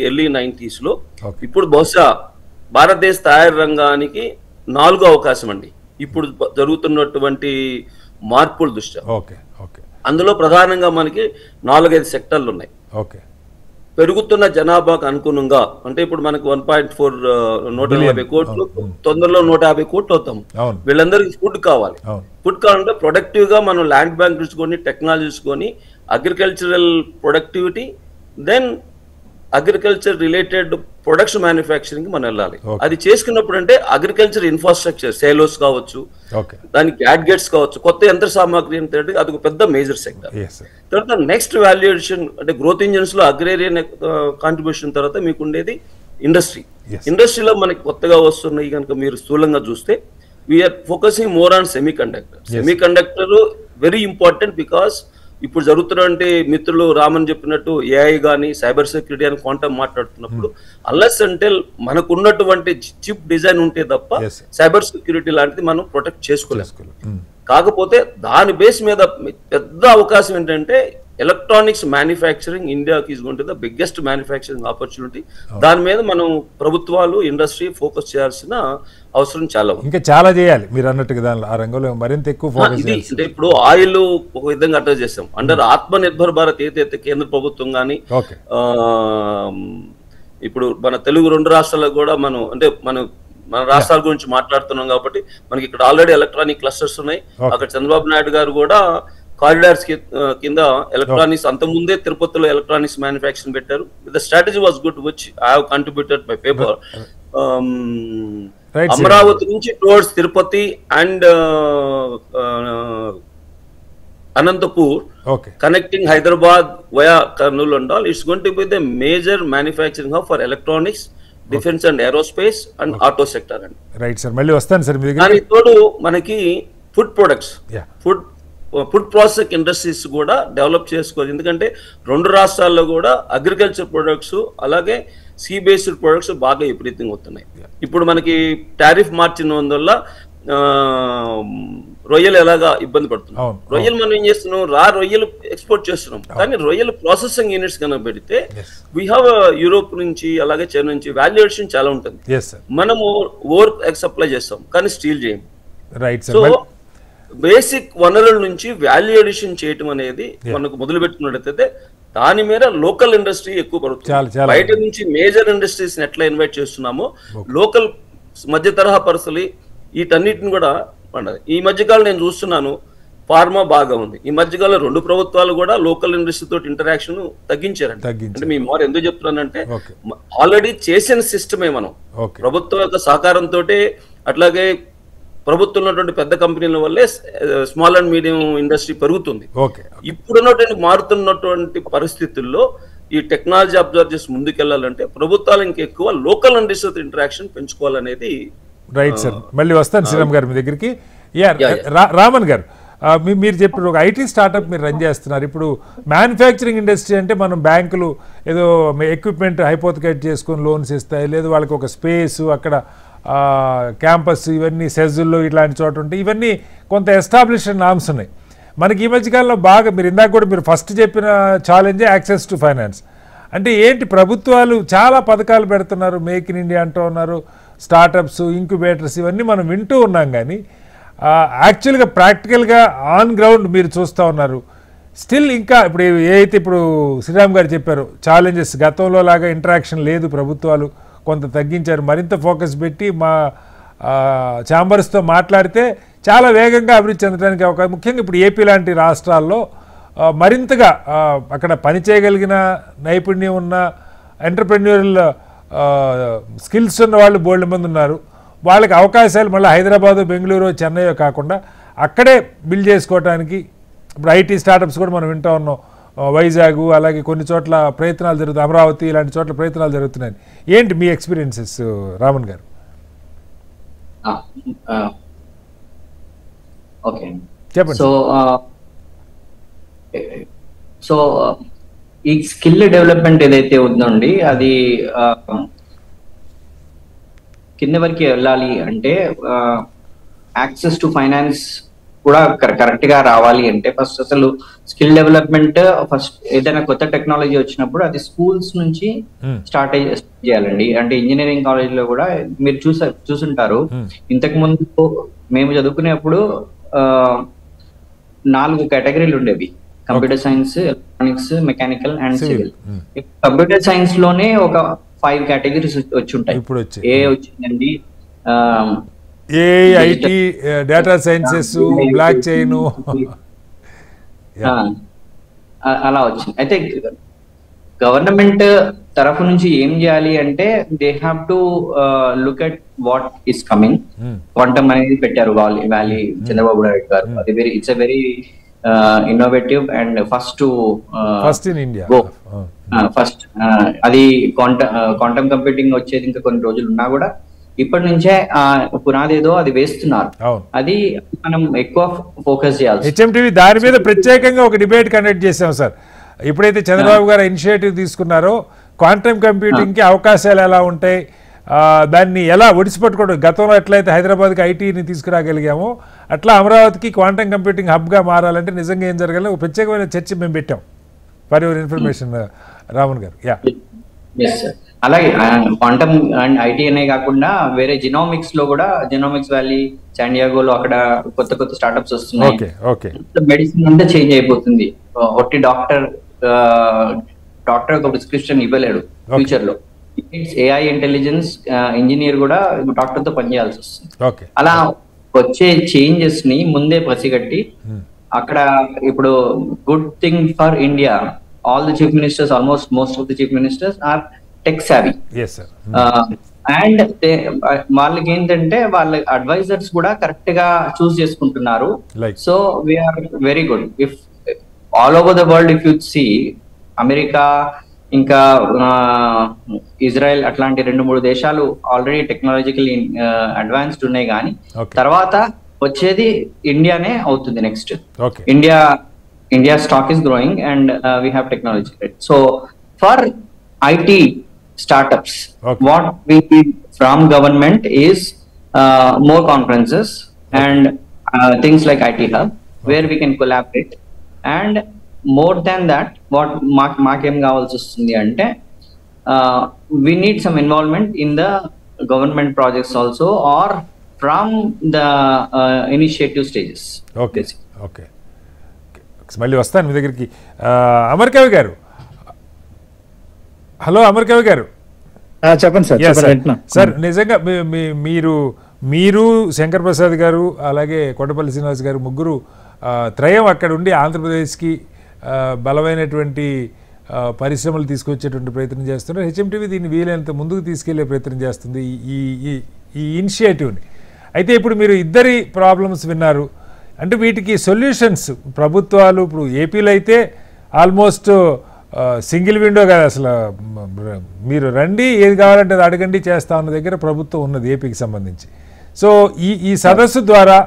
ఎర్లీ 90s లో ఇప్పుడు బహుశా భారతదేశ తయారీ రంగానికి 4వ అవకాశం అండి ఇప్పుడు జరుగుతున్నటువంటి మార్పుల దృష్ట్యా. అందులో ప్రధానంగా మనకి 4-5 సెక్టర్లు ఉన్నాయి. పెరుగుతున్న జనాభాకు అనుగుణంగా అంటే ఇప్పుడు మనకు 1.4 కోట్లు, తొందరలో 150 కోట్లు అవుతాము. వీళ్ళందరికీ ఫుడ్ కావాలి. ఫుడ్ కావాలంటే ప్రొడక్టివ్ గా మనం ల్యాండ్ బ్యాంక్ తీసుకొని టెక్నాలజీస్ కొని agricultural productivity then agriculture related production manufacturing మనం వెళ్ళాలి. అది చేసుకున్నప్పుడు అంటే అగ్రికల్చర్ ఇన్ఫ్రాస్ట్రక్చర్ సేలోస్ కావచ్చు, దానికి గ్యాడ్గెట్స్ కావచ్చు, కొత్త యంత్ర సామాగ్రి అంటే అది ఒక పెద్ద మేజర్ సెక్టర్. తర్వాత నెక్స్ట్ వాల్యుయేషన్ అంటే గ్రోత్ ఇంజిన్స్ లో అగ్రేరియన్ కాంట్రిబ్యూషన్ తర్వాత మీకు ఉండేది ఇండస్ట్రీ. ఇండస్ట్రీలో మనకి కొత్తగా వస్తున్నాయి కనుక మీరు స్థూలంగా చూస్తే we are focusing more on semiconductor. Semiconductor very important because ఇప్పుడు జరుగుతున్నటువంటి మిత్రులు రామన్ చెప్పినట్టు ఏఐ కానీ సైబర్ సెక్యూరిటీ అని క్వాంటమ్ మాట్లాడుతున్నప్పుడు అన్లెస్ అంటే మనకు ఉన్నటువంటి చిప్ డిజైన్ ఉంటే తప్ప సైబర్ సెక్యూరిటీ లాంటిది మనం ప్రొటెక్ట్ చేసుకోలేము. కాకపోతే దాని బేస్ మీద పెద్ద అవకాశం ఏంటంటే ఎలక్ట్రానిక్స్ మ్యానుఫ్యాక్చరింగ్ ఇండియాకి is going to the biggest manufacturing opportunity. దాని మీద మనం ప్రభుత్వాలు ఇండస్ట్రీ ఫోకస్ చేయాల్సిన అవసరం చాలా ఉంది. ఇంకా చాలా చేయాలి మీరు అన్నట్టుగా దానిలో ఆ రంగంలో మరింత ఎక్కువ ఫోకస్ చేయాలి. అంటే ఇప్పుడు ఆయిల్ ఒక విధంగా అడ్రస్ చేస్తాం అండర్ ఆత్మ నిర్భర్ భారత్ ఏదైతే కేంద్ర ప్రభుత్వం కానీ ఇప్పుడు మన తెలుగు 2 రాష్ట్రాలకు కూడా మనం అంటే మన రాష్ట్రాల గురించి మాట్లాడుతున్నాం కాబట్టి మనకి ఇక్కడ ఆల్రెడీ ఎలక్ట్రానిక్ క్లస్టర్స్ ఉన్నాయి. అక్కడ చంద్రబాబు నాయుడు గారు కూడా కారిడార్స్ కింద ఎలక్ట్రానిక్స్ అంతకుముందే తిరుపతిలో ఎలక్ట్రానిక్స్ మ్యానుఫ్యాక్చరింగ్ పెట్టారు. The strategy was good which I have contributed by paper. Amaravati నుంచి towards Tirupati and Anantapur connecting Hyderabad via Kurnool and all, it's going to be the major manufacturing hub for electronics, defense and aerospace and auto sector. Right sir, మళ్ళీ వస్తాను sir మీ దగ్గర. కానీ తోడు మనకి food products food processing industries కూడా develop చేసుకోవాలి. ఎందుకంటే 2 రాష్ట్రాల్లో కూడా అగ్రికల్చర్ ప్రొడక్ట్స్ అలాగే సీ బేస్డ్ ప్రొడక్ట్స్ బాగా విపరీతంగా వస్తున్నాయి. ఇప్పుడు మనకి టారిఫ్ మార్చినందువల్ల రొయ్యలు ఎలాగా ఇబ్బంది పడుతున్నాం. రొయ్యలు మనం ఏం చేస్తున్నాం, రొయ్యలు ఎక్స్పోర్ట్ చేస్తున్నాం. కానీ రొయ్యలు ప్రాసెసింగ్ యూనిట్స్ కనుక పెడితే వీ హ్యావ్ యూరోప్ నుంచి అలాగే చైనా నుంచి వాల్యుయేషన్ చాలా ఉంటుంది. మనము ఓవర్ సప్లై చేస్తాం కానీ స్టీల్ చేయం. సో బేసిక్ వనరుల నుంచి వాల్యూ అడిషన్ చేయటం అనేది మనకు మొదలు పెట్టుకున్నట్టయితే దాని మీద లోకల్ ఇండస్ట్రీ ఎక్కువ పడుతుంది. బయట నుంచి మేజర్ ఇండస్ట్రీస్ ఎట్లా ఇన్వైట్ చేస్తున్నామో లోకల్ మధ్య తరహా పరిస్థితులు వీటన్నిటిని కూడా పండదు. ఈ మధ్యకాలం నేను చూస్తున్నాను ఫార్మా బాగా ఉంది. ఈ మధ్యకాలంలో 2 ప్రభుత్వాలు కూడా లోకల్ ఇండస్ట్రీ తోటి ఇంటరాక్షన్ తగ్గించారండి. అంటే మీ మోర్ ఎందుకు చెప్తున్నానంటే ఆల్రెడీ చేసిన సిస్టమే మనం ప్రభుత్వం యొక్క సహకారంతో అట్లాగే ప్రభుత్వం ఉన్నటువంటి పెద్ద కంపెనీల వల్లే స్మాల్ అండ్ మీడియం ఇండస్ట్రీ పెరుగుతుంది. ఇప్పుడున్నటువంటి మారుతున్నటువంటి పరిస్థితుల్లో ఈ టెక్నాలజీ అబ్జర్వ్ చేసి ముందుకెళ్లాలంటే ప్రభుత్వాలు ఇంకెక్కువ లోకల్ ఇండస్ట్రీ ఇంటరాక్షన్ పెంచుకోవాలనేది. రైట్ సార్, మళ్ళీ వస్తాను శ్రీరామ్ గారు మీ దగ్గరికి. రామన్ గారు, మీరు చెప్పిన ఒక ఐటీ స్టార్ట్అప్ మీరు రన్ చేస్తున్నారు. ఇప్పుడు మ్యానుఫ్యాక్చరింగ్ ఇండస్ట్రీ అంటే మనం బ్యాంకులు ఏదో ఎక్విప్మెంట్ హైపోథికేట్ చేసుకొని లోన్స్ ఇస్తాయి, లేదు వాళ్ళకి ఒక స్పేస్ అక్కడ క్యాంపస్ ఇవన్నీ సెజ్ల్లో ఇట్లాంటి చోట ఉంటాయి. ఇవన్నీ కొంత ఎస్టాబ్లిష్డ్ నామ్స్ ఉన్నాయి. మనకి ఈ మధ్యకాలంలో బాగా మీరు ఇందాక కూడా మీరు ఫస్ట్ చెప్పిన ఛాలెంజే యాక్సెస్ టు ఫైనాన్స్. అంటే ఏంటి, ప్రభుత్వాలు చాలా పథకాలు పెడుతున్నారు, మేక్ ఇన్ ఇండియా అంటూ ఉన్నారు, స్టార్టప్స్, ఇంక్యుబేటర్స్, ఇవన్నీ మనం వింటూ ఉన్నాం. కానీ యాక్చువల్గా ప్రాక్టికల్గా ఆన్ గ్రౌండ్ మీరు చూస్తూ ఉన్నారు. స్టిల్ ఇంకా ఇప్పుడు ఏదైతే ఇప్పుడు శ్రీరామ్ గారు చెప్పారు, ఛాలెంజెస్ గతంలో లాగా ఇంటరాక్షన్ లేదు, ప్రభుత్వాలు కొంత తగ్గించారు, మరింత ఫోకస్ పెట్టి మా ఛాంబర్స్తో మాట్లాడితే చాలా వేగంగా అభివృద్ధి చెందడానికి అవకాశం. ముఖ్యంగా ఇప్పుడు ఏపీ లాంటి రాష్ట్రాల్లో మరింతగా అక్కడ పనిచేయగలిగిన నైపుణ్యం ఉన్న ఎంటర్ప్రెన్యూరల్ స్కిల్స్ ఉన్న వాళ్ళు బోల్డ్ మంది ఉన్నారు. వాళ్ళకి అవకాశాలు మళ్ళీ హైదరాబాదు, బెంగళూరు, చెన్నైయో కాకుండా అక్కడే బిల్డ్ చేసుకోవడానికి ఇప్పుడు ఐటీ స్టార్టప్స్ కూడా మనం వింటూ ఉన్నాం. వైజాగ్, అలాగే కొన్ని చోట్ల ప్రయత్నాలు జరుగుతాయి, అమరావతి ఇలాంటి చోట్ల ప్రయత్నాలు జరుగుతున్నాయి. ఏంటి మీ ఎక్స్పీరియన్సెస్ రామన్ గారు? ఓకే, చెప్పండి. సో ఈ స్కిల్ డెవలప్మెంట్ ఏదైతే ఉందండి, అది కింద వరకు వెళ్ళాలి అంటే యాక్సెస్ టు ఫైనాన్స్ కూడా కరెక్ట్ గా రావాలి అంటే ఫస్ట్ అసలు స్కిల్ డెవలప్మెంట్ ఫస్ట్ ఏదైనా కొత్త టెక్నాలజీ వచ్చినప్పుడు అది స్కూల్స్ నుంచి స్టార్ట్ చేయాలండి. అంటే ఇంజనీరింగ్ కాలేజ్ లో కూడా మీరు చూసుంటారు, ఇంతకు ముందు మేము చదువుకునేప్పుడు 4 కేటగిరీలు ఉండేవి: computer science, electronics, mechanical and civil. Computer science లోనే ఒక 5 కేటగిరీస్ వచ్చి ఉంటాయి. ఏ వచ్చిందండి, IT, data sciences, block chain, అలా వచ్చింది. అయితే గవర్నమెంట్ తరఫు నుంచి ఏం చేయాలి అంటే they have to look at what is coming. Quantum అనేది పెట్టారు వ్యాలీ చంద్రబాబు నాయుడు గారు. అది it's a very innovative and first in India. First అది క్వాంటమ్ కంప్యూటింగ్ వచ్చేది ఇంకా కొన్ని రోజులు ఉన్నా కూడా ఇప్పటి నుంచే పునాది ఏదో అది వేస్తున్నారు. అది మనం ఎక్కువ ఫోకస్ చేయాలి. హెచ్ఎంటీవీ దాని మీద ప్రత్యేకంగా ఒక డిబేట్ కండక్ట్ చేసాం సార్. ఎప్పుడైతే చంద్రబాబు గారు ఇనిషియేటివ్ తీసుకున్నారో క్వాంటమ్ కంప్యూటింగ్ కి అవకాశాలు ఎలా ఉంటాయి, దాన్ని ఎలా ఒడిసిపట్టుకోవడం, గతంలో ఎట్లయితే హైదరాబాద్కి ఐటీని తీసుకురాగలిగామో అట్లా అమరావతికి క్వాంటమ్ కంప్యూటింగ్ హబ్గా మారాలంటే నిజంగా ఏం జరగాలి, ఒక ప్రత్యేకమైన చర్చ మేము పెట్టాం. ఫర్ యువర్ ఇన్ఫర్మేషన్ రామన్ గారు. అలాగే క్వాంటమ్ అండ్ ఐటీ అనే కాకుండా వేరే జినోమిక్స్ లో కూడా, జినోమిక్స్ వ్యాలీ, శాండియాగోలో అక్కడ కొత్త కొత్త స్టార్టప్స్ వస్తున్నాయి. మెడిసిన్ అంతా చేంజ్ అయిపోతుంది. ఒట్టి డాక్టర్ ఒక ప్రిస్క్రిప్షన్ ఇవ్వలేడు ఫ్యూచర్ లో. ఏఐ ఇంటెలిజెన్స్ ఇంజనీర్ కూడా డాక్టర్ తో పనిచేయాల్సి వస్తుంది. అలా వచ్చే చేంజెస్ ని ముందే పసిగట్టి అక్కడ ఇప్పుడు good thing for India, all the chief ministers, almost most of the chief ministers are tech savvy. And వాళ్ళకి ఏంటంటే వాళ్ళ అడ్వైజర్స్ కూడా కరెక్ట్ గా చూస్ చేసుకుంటున్నారు. So we are very good. If all over the world if you see, America ఇంకా Israel అట్లాంటి 2-3 దేశాలు already technologically advanced ఉన్నాయి. కానీ తర్వాత వచ్చేది ఇండియానే అవుతుంది next. India stock is growing and we have technology. So for IT startups, what we need from government is more conferences and things like IT Hub, where we can collaborate. And more than that, what maakem kavalsi vastundi ante we need some involvement in the government projects also, or from the initiative stages. Okay. మళ్ళీ వస్తాను మీ దగ్గరికి. అమర్ కవి గారు, hello Amar కవి గారు. చెప్పండి sir. నిజంగా మీరు శంకర్ ప్రసాద్ గారు అలాగే కొండపల్లి శ్రీనివాస్ గారు ముగ్గురు త్రయం అక్కడ ఉండి ఆంధ్రప్రదేశ్కి బలమైనటువంటి పరిశ్రమలు తీసుకొచ్చేటువంటి ప్రయత్నం చేస్తున్నారు. హెచ్ఎంటీవీ దీన్ని వీలైనంత ముందుకు తీసుకెళ్లే ప్రయత్నం చేస్తుంది ఈ ఇనిషియేటివ్ని. అయితే ఇప్పుడు మీరు ఇద్దరి ప్రాబ్లమ్స్ విన్నారు. అంటే వీటికి సొల్యూషన్స్ ప్రభుత్వాలు, ఇప్పుడు ఏపీలో అయితే ఆల్మోస్ట్ సింగిల్ విండో కాదు, అసలు మీరు రండి, ఏది కావాలంటే అది అడగండి, చేస్తా ఉన్న దగ్గర ప్రభుత్వం ఉన్నది ఏపీకి సంబంధించి. సో ఈ సదస్సు ద్వారా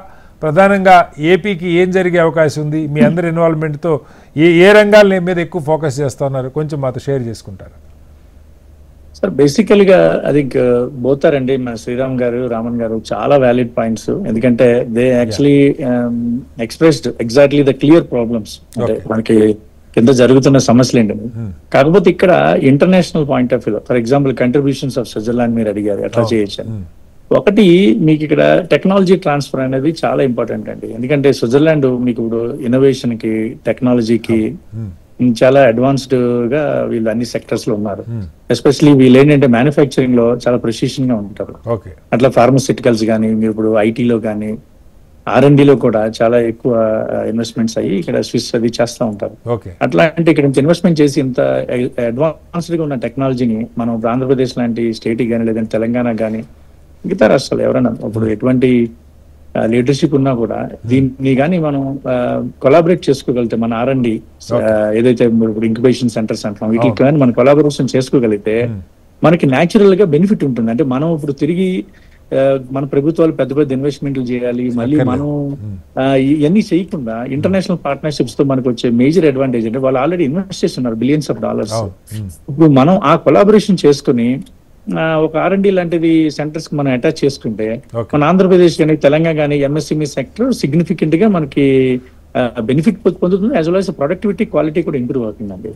ప్రధానంగా ఏపీకి ఏం జరిగే అవకాశం ఉంది, మీ అందరి ఇన్వాల్వ్మెంట్తో ఏ రంగాల మీద ఎక్కువ ఫోకస్ చేస్తూ ఉన్నారు, కొంచెం మాతో షేర్ చేసుకుంటారు. సార్ బేసికల్ గా అది పోతారండి మన శ్రీరామ్ గారు, రామన్ గారు చాలా వ్యాలిడ్ పాయింట్స్. ఎందుకంటే they actually expressed exactly the clear problems, అంటే మనకి కింద జరుగుతున్న సమస్యలు ఏంటండి. కాకపోతే ఇక్కడ international point of view, for example contributions of Switzerland మీరు అడిగారు ఎట్లా చేయొచ్చు. ఒకటి మీకు ఇక్కడ టెక్నాలజీ ట్రాన్స్ఫర్ అనేది చాలా ఇంపార్టెంట్ అండి. ఎందుకంటే స్విట్జర్లాండ్ మీకు ఇప్పుడు ఇన్నోవేషన్ కి, టెక్నాలజీకి చాలా అడ్వాన్స్డ్ గా వీళ్ళు అన్ని సెక్టర్స్ లో ఉన్నారు. ఎస్పెషలీ వీళ్ళు ఏంటంటే మ్యానుఫ్యాక్చరింగ్ లో చాలా ప్రెసిషన్ గా ఉంటారు. అట్లా ఫార్మస్యూటికల్స్ కానీ, మీరు ఇప్పుడు ఐటీలో కానీ, R&Dలో కూడా చాలా ఎక్కువ ఇన్వెస్ట్మెంట్స్ అయ్యి ఇక్కడ స్విస్ అది చేస్తూ ఉంటారు. అట్లా అంటే ఇక్కడ ఇన్వెస్ట్మెంట్ చేసి ఇంత అడ్వాన్స్డ్ గా ఉన్న టెక్నాలజీని మనం ఆంధ్రప్రదేశ్ లాంటి స్టేట్ కానీ, లేదంటే తెలంగాణ కానీ, మిగతా రాష్ట్రాలు ఎవరైనా ఇప్పుడు ఎటువంటి లీడర్షిప్ ఉన్నా కూడా దీన్ని కానీ మనం కొలాబరేట్ చేసుకోగలిగితే, మన R&D ఏదైతే ఇప్పుడు ఇంక్యుబేషన్ సెంటర్స్ అంటాం, వీటికి కానీ మనం కొలాబరేషన్ చేసుకోగలిగితే మనకి న్యాచురల్ గా బెనిఫిట్ ఉంటుంది. అంటే మనం ఇప్పుడు తిరిగి మన ప్రభుత్వాలు పెద్ద పెద్ద ఇన్వెస్ట్మెంట్లు చేయాలి, మళ్ళీ మనం ఇవన్నీ చేయకుండా ఇంటర్నేషనల్ పార్ట్నర్షిప్స్ తో మనకు వచ్చే మేజర్ అడ్వాంటేజ్ అంటే వాళ్ళు ఆల్రెడీ ఇన్వెస్ట్ చేస్తున్నారు బిలియన్స్ ఆఫ్ డాలర్స్. ఇప్పుడు మనం ఆ కొలాబరేషన్ చేసుకుని ఒక R&D లాంటిది సెంటర్స్ మనం అటాచ్ చేసుకుంటే మన ఆంధ్రప్రదేశ్ కానీ, తెలంగాణ కానీ MSME సెక్టర్ సిగ్నిఫికెంట్ గా మనకి బెనిఫిట్ పొందుతుంది. As well as productivity, quality కూడా ఇంప్రూవ్ అవుతుందండి.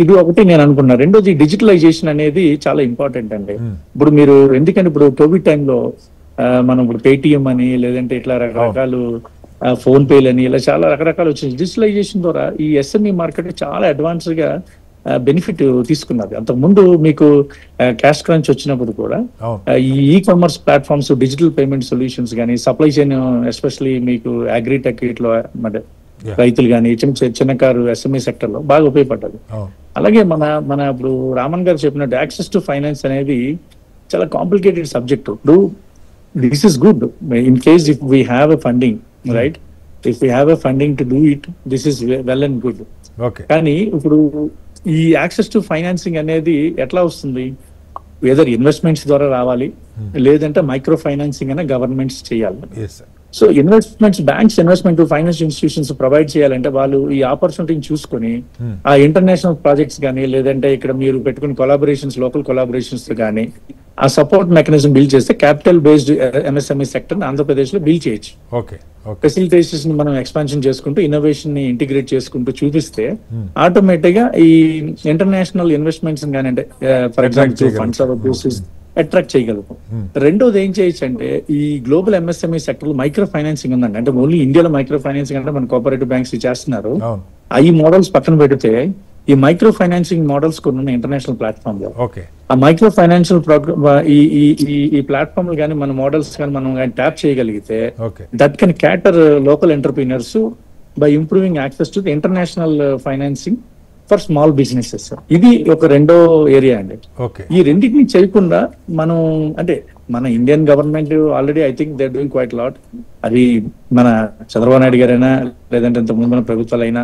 ఇది ఒకటి నేను అనుకున్నా. రెండోది డిజిటలైజేషన్ అనేది చాలా ఇంపార్టెంట్ అండి. ఇప్పుడు మీరు ఎందుకంటే ఇప్పుడు కోవిడ్ టైంలో మనం ఇప్పుడు పేటిఎం అని, లేదంటే ఇట్లా రకరకాలు ఫోన్ పేలు అని, ఇలా చాలా రకరకాలు వచ్చింది. డిజిటలైజేషన్ ద్వారా ఈ SME మార్కెట్ చాలా అడ్వాన్స్డ్ గా బెనిఫిట్ తీసుకున్నది. అంతకుముందు మీకు క్యాష్ క్రంచ్ వచ్చినప్పుడు కూడా e commerce platforms, digital payment solutions కానీ, సప్లై చైన్ ఎస్పెషల్లీ మీకు అగ్రిటెక్ ఇట్లా రైతులు కానీ, చిన్నకారు SME సెక్టర్ లో బాగా ఉపయోగపడ్డది. అలాగే మన ఇప్పుడు రామన్ గారు చెప్పినట్టు యాక్సెస్ టు ఫైనాన్స్ అనేది చాలా కాంప్లికేటెడ్ సబ్జెక్ట్. ఇప్పుడు this is good in case if we have a funding, right? If we have a funding to do it, this is well and good. కానీ ఇప్పుడు ఈ యాక్సెస్ టు ఫైనాన్సింగ్ అనేది ఎట్లా వస్తుంది? Either investments ద్వారా రావాలి, లేదంటే మైక్రో ఫైనాన్సింగ్ అనే గవర్నమెంట్స్ చేయాలి. So investments, banks investment finance institutions provide చేయాలంటే వాళ్ళు ఈ ఆపర్చునిటీని చూసుకొని ఆ ఇంటర్నేషనల్ ప్రాజెక్ట్స్ కానీ, లేదంటే ఇక్కడ మీరు పెట్టుకుని కొలాబరేషన్స్, లోకల్ కొలాబరేషన్స్ కానీ ఆ సపోర్ట్ మెకానిజం బిల్డ్ చేస్తే capital based MSME sector Andhra Pradesh లో బిల్డ్ చేయొచ్చు. ఫెసిలిటేషన్ మనం ఎక్స్పాన్షన్ చేసుకుంటూ, ఇన్నోవేషన్ ని ఇంటిగ్రేట్ చేసుకుంటూ చూపిస్తే ఆటోమేటిక్ గా ఈ ఇంటర్నేషనల్ ఇన్వెస్ట్మెంట్స్ కానీ, అంటే ఫర్ ఎగ్జాంపుల్ ఫండ్స్ అట్రాక్ట్ చేయగలుగుతాం. రెండోది ఏం చేయొచ్చు అంటే ఈ గ్లోబల్ MSME సెక్టర్ లో మైక్రో ఫైనాన్సింగ్ ఉందండి. అంటే ఓన్లీ ఇండియాలో మైక్రో ఫైనాన్సింగ్ అంటే మన కోఆపరేటివ్ బ్యాంక్స్ చేస్తున్నారు. ఈ మోడల్స్ పక్కన పెడితే ఈ మైక్రో ఫైనాన్సింగ్ మోడల్స్ కొన్ని ఉన్నాయి ఇంటర్నేషనల్ ప్లాట్ఫామ్ లో. ఆ మైక్రో ఫైనాన్షియల్ ప్రోగ్రామ్ ఈ ప్లాట్ఫామ్ కానీ మన మోడల్స్ కానీ మనం ట్యాప్ చేయగలిగితే that can cater local entrepreneurs by improving access to international financing for small businesses. ఇది ఒక రెండో ఏరియా అండి. ఈ రెండింటిని చేయకుండా మనం, అంటే మన Indian government already I think they doing quiet lot. అది మన చంద్రబాబు నాయుడు గారైనా, లేదంటే ఇంతకుముందు మన ప్రభుత్వాలైనా,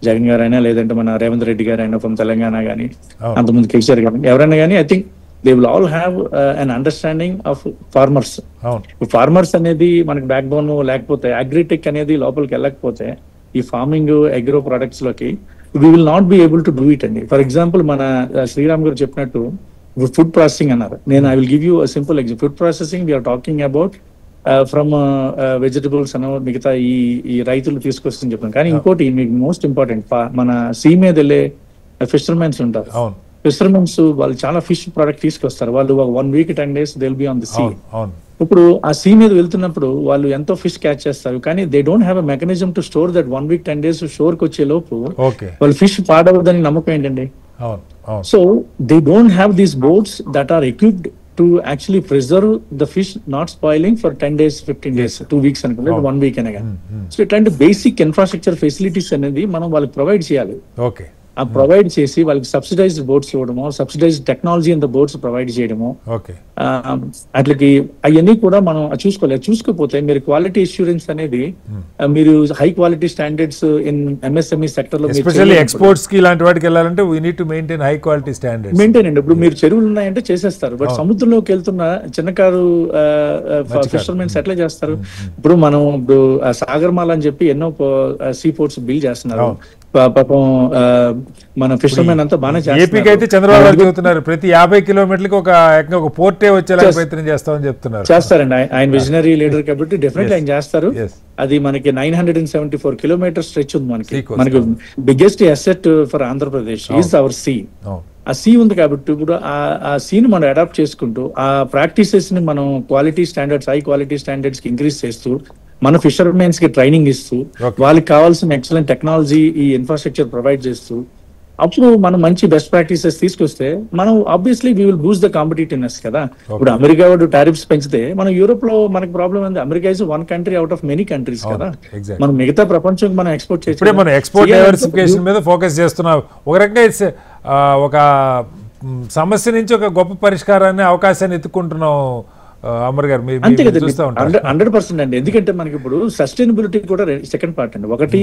జగన్ గారైనా, లేదంటే మన రేవంత్ రెడ్డి గారైనా ఫ్రమ్ తెలంగాణ కానీ, అంతకుముందు కేసీఆర్ గానీ, ఎవరైనా కానీ, I think they will all have an understanding of farmers. Farmers అనేది మనకి బ్యాక్ బోన్ లేకపోతే, అగ్రిటెక్ అనేది లోపలికి వెళ్ళకపోతే ఈ ఫార్మింగ్ అగ్రో ప్రొడక్ట్స్ లోకి we will not be able to do it అండి. ఫర్ ఎగ్జాంపుల్ మన శ్రీరామ్ గారు చెప్పినట్టు ఫుడ్ ప్రాసెసింగ్ అన్నారు. నేను I will give you a simple example. Food processing we are talking about from vegetables అన్న మిగతా ఈ రైతులు తీసుకొస్తుందని చెప్పాను. కానీ ఇంకోటి మీకు మోస్ట్ ఇంపార్టెంట్, మన సీ మీద వెళ్ళే ఫిషర్మెన్స్ ఉంటారు. ఫిషర్మెన్స్ వాళ్ళు చాలా ఫిష్ ప్రోడక్ట్ తీసుకొస్తారు. వాళ్ళు 1 week 10 days they will be on the sea. ఇప్పుడు ఆ సీ మీద వెళ్తున్నప్పుడు వాళ్ళు ఎంతో ఫిష్ క్యాచ్ చేస్తారు, కానీ they don't have a mechanism to store that 1 week 10 days shore కి వచ్చే లోపు వాళ్ళు ఫిష్ పాడవద్దని నమ్మకం ఏంటండి. So they don't have these boats that are equipped to actually preserve the fish not spoiling for 10 days 15 days 2 weeks అనుకుంటే 1 week అనగా. So ఇట్లాంటి బేసిక్ ఇన్ఫ్రాస్ట్రక్చర్ ఫెసిలిటీస్ అనేది మనం వాళ్ళకి ప్రొవైడ్ చేయాలి. ఆ ప్రొవైడ్ చేసి వాళ్ళకి సబ్సిడైజ్డ్ బోట్స్ ఇవ్వడము, subsidised technology in the boats provide చేయడము, అట్లకి అవన్నీ కూడా మనం చూసుకోలేదు. చూసుకోకపోతే మీరు క్వాలిటీ అష్యూరెన్స్ అనేది మీరు high quality standards in MSME sector లో ఎక్స్పోర్ట్స్ కి ఇలాంటి వాటికి వెళ్ళాలంటే we need to maintain high quality standards. Maintain అండి. ఇప్పుడు మీరు చెరువులు ఉన్నాయంటే చేసేస్తారు, బట్ సముద్రంలోకి వెళ్తున్న చిన్నకారు ఫిషర్మెన్స్ ఎట్లా చేస్తారు? ఇప్పుడు మనం ఇప్పుడు సాగర్మాల అని చెప్పి ఎన్నో సీ పోర్ట్స్ బిల్డ్ చేస్తున్నారు. పాపం మన ఫిషర్మెన్ అంతా బాగానే ఏపీకి అయితే చంద్రబాబు గారు చెబుతున్నారు ప్రతి 50 కిలోమీటర్లకి ఒక పోర్టే వచ్చేలా ప్రయత్నం చేస్తామని చెప్తున్నారు. చేస్తారండి, ఆయన విజనరీ లీడర్ కాబట్టి డెఫినెట్లీ ఆయన చేస్తారు. అది మనకి 974 కిలోమీటర్ స్ట్రెచ్ ఉంది. మనకి biggest asset for Andhra Pradesh is our sea. ఆ సీ ఉంది కాబట్టి ఇప్పుడు ఆ సీని మనం అడాప్ట్ చేసుకుంటూ ఆ ప్రాక్టీసెస్ ని మనం quality standards, high quality standards కి ఇంక్రీజ్ చేస్తూ మన ఫిషర్మెన్స్ కి ట్రైనింగ్ ఇస్తూ వాళ్ళకి కావాల్సిన ఎక్సలెంట్ టెక్నాలజీ ఈ ఇన్ఫ్రాస్ట్రక్చర్ ప్రొవైడ్ చేస్తూ అప్పుడు మనం మంచి బెస్ట్ ప్రాక్టీసెస్ తీసుకొస్తే మనం obviously we will Boost the competitiveness కదా. ఇప్పుడు అమెరికా వాడు టారిఫ్స్ పెంచితే మనం యూరోప్ లో మనకి ప్రాబ్లం ఉంది. America is one country out of many countries కదా. మనం మిగతా ప్రపంచం మనం ఎక్స్పోర్ట్ చేసి మనం ఎక్స్పోర్ట్ డైవర్సిఫికేషన్ మీద ఫోకస్ చేస్తున్నాం. ఒక రకంగా ఒక సమస్య నుంచి ఒక గొప్ప పరిష్కారాన్ని అవకాశాన్ని ఎత్తుకుంటున్నాం. అమర్ గారు అంతే కదా, 100% అండి. ఎందుకంటే మనకి ఇప్పుడు సస్టైనబిలిటీ కూడా సెకండ్ పార్ట్ అండి. ఒకటి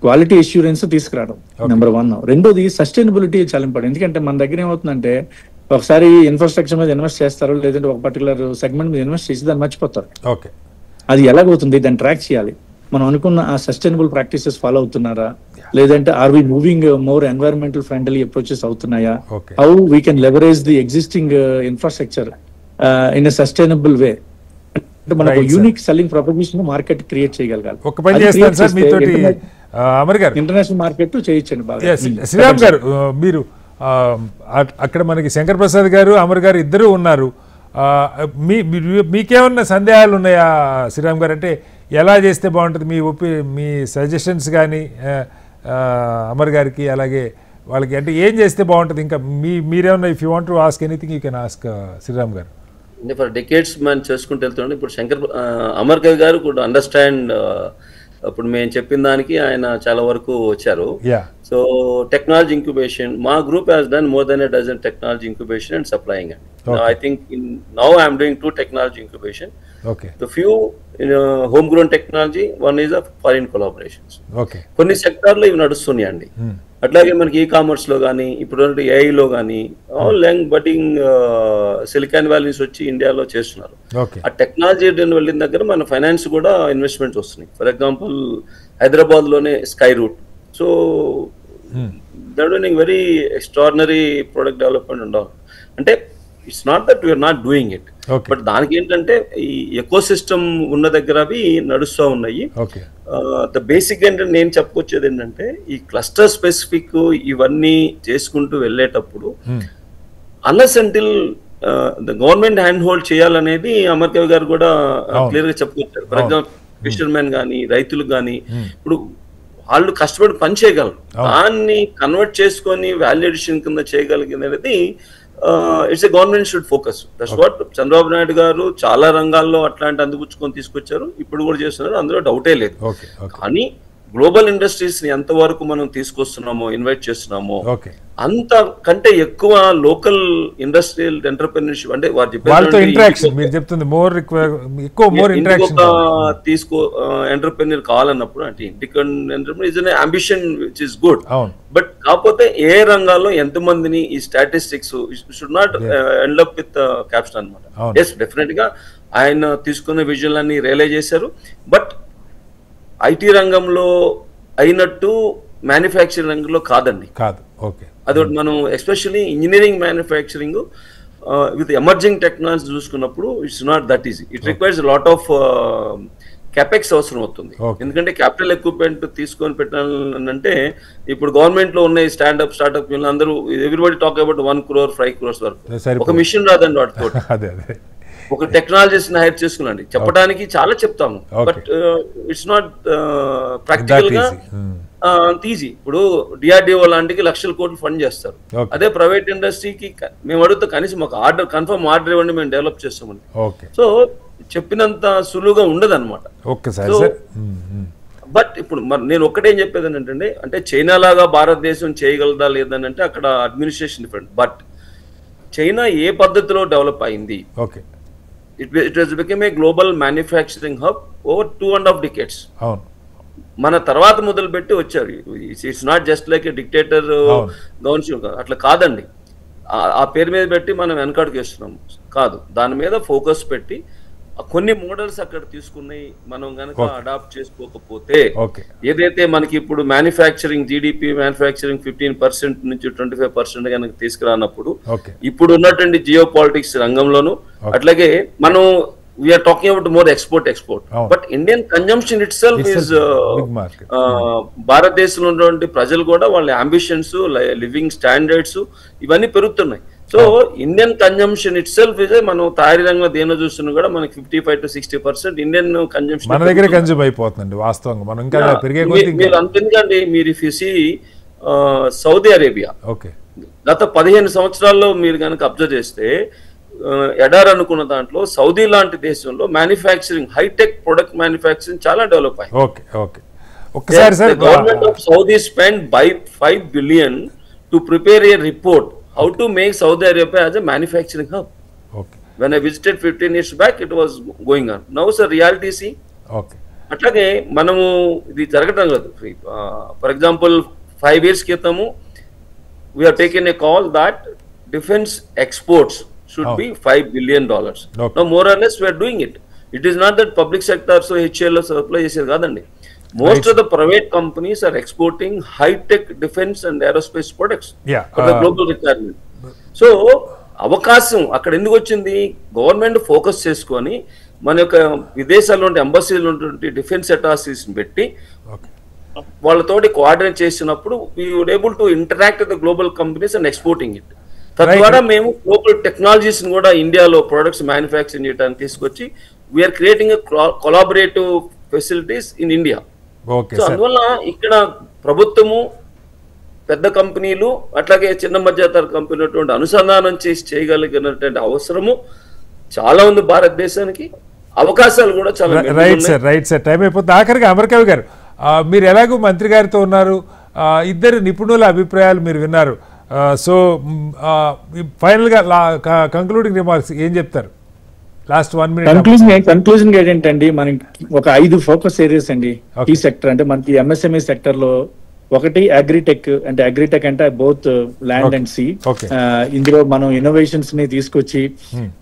క్వాలిటీ అష్యూరెన్స్ తీసుకురావడం నెంబర్ 1. రెండోది సస్టైనబిలిటీ చాలా ఇంపార్టెంట్. ఎందుకంటే మన దగ్గర ఏమవుతుందంటే ఒకసారి ఇన్ఫ్రాస్ట్రక్చర్ మీద ఇన్వెస్ట్ చేస్తారు, లేదంటే ఒక పర్టికులర్ సెగ్మెంట్ మీద ఇన్వెస్ట్ చేసి దాన్ని మర్చిపోతారు. అది ఎలాగవుతుంది, దాన్ని ట్రాక్ చేయాలి. మనం అనుకున్న ఆ సస్టైనబుల్ ప్రాక్టీసెస్ ఫాలో అవుతున్నారా, లేదంటే are we moving more environmental friendly approaches అవుతున్నాయా, how we can leverage the existing infrastructure in a sustainable way. అంటే మనకు unique selling proposition market create చేయగలగాలి. ఒక పని చేస్తాను సార్ మీతోటి అమర్ గారు, ఇంటర్నేషనల్ మార్కెట్ చేయొచ్చండి బాగా. శ్రీరామ్ గారు, మీరు అక్కడ మనకి శంకర్ ప్రసాద్ గారు అమర్ గారు ఇద్దరు ఉన్నారు. మీకేమన్నా సందేహాలు ఉన్నాయా శ్రీరామ్ గారు? అంటే ఎలా చేస్తే బాగుంటుంది, మీ సజెషన్స్ కానీ అమర్ గారికి, అలాగే వాళ్ళకి అంటే ఏం చేస్తే బాగుంటుంది? ఇంకా మీరేమన్నా if you want to ask anything you can ask Sriram garu. అంటే ఫర్ డెకేడ్స్ మనం చేసుకుంటూ వెళ్తున్నాం. ఇప్పుడు అమర్ కవి గారు కూడా అండర్స్టాండ్, ఇప్పుడు మేము చెప్పిన దానికి ఆయన చాలా వరకు వచ్చారు. సో టెక్నాలజీ ఇంక్యుబేషన్, మా group has done more than a dozen technology incubation and supplying. I think now I am doing 2 technology incubation. The few homegrown technology, one is of foreign collaborations. కొన్ని సెక్టార్లో ఇవి నడుస్తున్నాయండి. అట్లాగే మనకి e commerce లో కానీ ఇప్పుడు ఏఐలో కానీ all young budding silicon valleys వచ్చి ఇండియాలో చేస్తున్నారు. ఆ టెక్నాలజీ వెళ్ళిన దగ్గర మన ఫైనాన్స్ కూడా ఇన్వెస్ట్మెంట్స్ వస్తున్నాయి. ఫర్ ఎగ్జాంపుల్ హైదరాబాద్ లోనే Skyroot. So that doing very extraordinary product development ఉండాలి. అంటే it's not that we are not doing it, but దానికి ఏంటంటే ఈ ఎకో సిస్టమ్ ఉన్న దగ్గర అవి నడుస్తూ ఉన్నాయి. ద బేసిక్ ఏంటంటే నేను చెప్పుకొచ్చేది ఏంటంటే ఈ క్లస్టర్ స్పెసిఫిక్ ఇవన్నీ చేసుకుంటూ వెళ్ళేటప్పుడు unless until the government hand hold చేయాలనేది అమర్ కవి గారు కూడా క్లియర్ గా చెప్పుకొచ్చారు. ఫర్ ఎగ్జాంపుల్ ఫిషర్మెన్ కానీ రైతులకు కానీ ఇప్పుడు వాళ్ళు కష్టపడి పని చేయగలరు, దాన్ని కన్వర్ట్ చేసుకొని వాల్యూ అడిషన్ కింద చేయగలిగినది it's a government should focus. That's what Chandrababu Naidu garu చాలా రంగాల్లో అట్లాంటి అందిపుచ్చుకొని తీసుకొచ్చారు, ఇప్పుడు కూడా చేస్తున్నారు, అందులో డౌటే లేదు. కానీ గ్లోబల్ ఇండస్ట్రీస్ ని ఎంతవరకు మనం తీసుకొస్తున్నామో, ఇన్వైట్ చేస్తున్నామో, అంత కంటే ఎక్కువ లోకల్ ఇండస్ట్రియల్ ఎంటర్‌ప్రెన్యూర్‌షిప్ అంటే వాళ్ళతో ఇంటరాక్షన్ మీరు చెప్తుంది మోర్ ఇంటరాక్షన్ తీసుకో ఎంటర్‌ప్రెన్యూర్ కావాలన్నప్పుడు అంటే independent entrepreneur is an ambition which is good. But కాకపోతే ఏ రంగాల్లో ఎంతమందిని ఈ statistics should not end up with caption అన్నమాట. ఎస్ డెఫినెట్ గా ఆయన తీసుకున్న విజన్ అన్ని రియలైజ్ చేశారు. బట్ ఐటీ రంగంలో అయినట్టు మ్యానుఫ్యాక్చరింగ్ రంగంలో కాదండి. అదొకటి మనం especially engineering manufacturing with emerging technology చూసుకున్నప్పుడు it's not that easy. It requires lot of capex అవసరం అవుతుంది. ఎందుకంటే క్యాపిటల్ ఎక్విప్మెంట్ తీసుకొని పెట్టాలంటే ఇప్పుడు గవర్నమెంట్ లో ఉన్న స్టార్ట్అప్ అందరూ everybody talk about 1 crore 5 crores వరకు ఒక మిషన్ రాదండి వాటితో. ఒక టెక్నాలజీస్ హైర్ చేసుకున్నాండి చెప్పడానికి చాలా చెప్తాము, బట్ ఇట్స్ నాట్ ప్రాక్టికల్ గా అంత ఈజీ. ఇప్పుడు డిఆర్డిఓ లాంటికి లక్షల కోట్లు ఫండ్ చేస్తారు, అదే ప్రైవేట్ ఇండస్ట్రీకి మేము అడుగుతా కనీసం ఒక ఆర్డర్ కన్ఫర్మ్ ఆర్డర్ ఇవ్వండి మేము డెవలప్ చేస్తామని. సో చెప్పినంత సులువుగా ఉండదు అనమాట. బట్ ఇప్పుడు నేను ఒక్కటేం చెప్పేది ఏంటంటే అంటే చైనా లాగా భారతదేశం చేయగలదా లేదని అంటే అక్కడ అడ్మినిస్ట్రేషన్ డిఫరెంట్. బట్ చైనా ఏ పద్ధతిలో డెవలప్ అయింది, it has become a global manufacturing hub over 2.5 decades. మన తర్వాత మొదలు పెట్టి వచ్చారు. It's not just like A dictator government అట్లా కాదండి. ఆ పేరు మీద పెట్టి మనం వెనకాడికి వేస్తున్నాం కాదు, దాని మీద ఫోకస్ పెట్టి కొన్ని మోడల్స్ అక్కడ తీసుకున్నాయి మనం గనక అడాప్ట్ చేసుకోకపోతే ఏదైతే మనకి ఇప్పుడు మ్యానుఫ్యాక్చరింగ్ జీడిపి మ్యానుఫ్యాక్చరింగ్ 15% నుంచి 25% కనుక తీసుకురానప్పుడు ఇప్పుడు ఉన్నటువంటి జియో పాలిటిక్స్ రంగంలోను అట్లాగే మనం we are talking about more export but Indian consumption itself is భారతదేశంలో ఉన్నటువంటి ప్రజలు కూడా వాళ్ళ అంబిషన్స్ లివింగ్ స్టాండర్డ్స్ ఇవన్నీ పెరుగుతున్నాయి. So Indian consumption itself is మనం తయారీ రంగంలో దేని చూస్తున్నా కూడా మనకి 55 to 60% ఇండియన్ కన్జంప్షన్ మన దగ్గర కన్జ్యూమ్ అయిపోతుంది వాస్తవంగా. మనం ఇంకా పెరిగే మీరు అంతేందుకండి మీరు if you see Saudi Arabia గత 15 సంవత్సరాల్లో మీరు కనుక అబ్జర్వ్ చేస్తే ఎడార్ అనుకున్న దాంట్లో సౌదీ లాంటి దేశంలో మ్యానుఫ్యాక్చరింగ్ హైటెక్ ప్రొడక్ట్ మ్యానుఫ్యాక్చరింగ్ చాలా డెవలప్ అయింది. Government of Saudi spend by 5 billion to prepare A report how to make Saudi Arabia as a manufacturing hub. When I visited 15 years back, it was going on. Now it's a reality see. అట్లాగే మనము ఇది జరగటం లేదు. For example 5 years క్రితము we have taken a call that defense exports should be $5 billion. Now more or less we are doing it. It is not that public sector so HAL supply చేసేది కాదండి. Most of the private companies are exporting high-tech defense and aerospace products for the global requirement. So, అవకాశం అక్కడ ఎందుకు వచ్చింది? Government focus చేసుకొని మన యొక్క విదేశాల్లో ఉండే ఎంబసీలు ఉన్నటువంటి డిఫెన్స్ అటాసిస్ పెట్టి వాళ్ళతోటి కోఆర్డినేట్ చేసినప్పుడు we were able to interact with the global companies and exporting it. తద్వారా మేము గ్లోబల్ టెక్నాలజీస్ కూడా ఇండియాలో ప్రొడక్ట్స్ మ్యానుఫ్యాక్చరింగ్ చేయడానికి తీసుకొచ్చి we are creating collaborative facilities in India. So అందువల్ల ఇక్కడ ప్రభుత్వము పెద్ద కంపెనీలు అట్లాగే చిన్న మధ్యతర కంపెనీలు అనుసంధానం చేసి చేయగలిగినటువంటి అవసరము చాలా ఉంది భారతదేశానికి. అవకాశాలు కూడా చాలా. రైట్ సార్ టైం అయిపోతుంది. ఆఖరికి అమర్కవి గారు మీరు ఎలాగో మంత్రి గారితో ఉన్నారు, ఇద్దరు నిపుణుల అభిప్రాయాలు మీరు విన్నారు. సో ఫైనల్గా కంక్లూడింగ్ రిమార్క్స్ ఏం చెప్తారు? లాస్ట్ 1 minute కన్క్లూజన్ ఏంటంటే మనకి ఒక 5 ఫోకస్ ఏరియాస్ అండి ఈ సెక్టర్. అంటే మనకి ఎంఎస్ఎంఈ సెక్టర్ లో ఒకటి అగ్రిటెక్ అంటే బోత్ ల్యాండ్ అండ్ సీ. ఇందులో మనం ఇన్నోవేషన్స్ ని తీసుకొచ్చి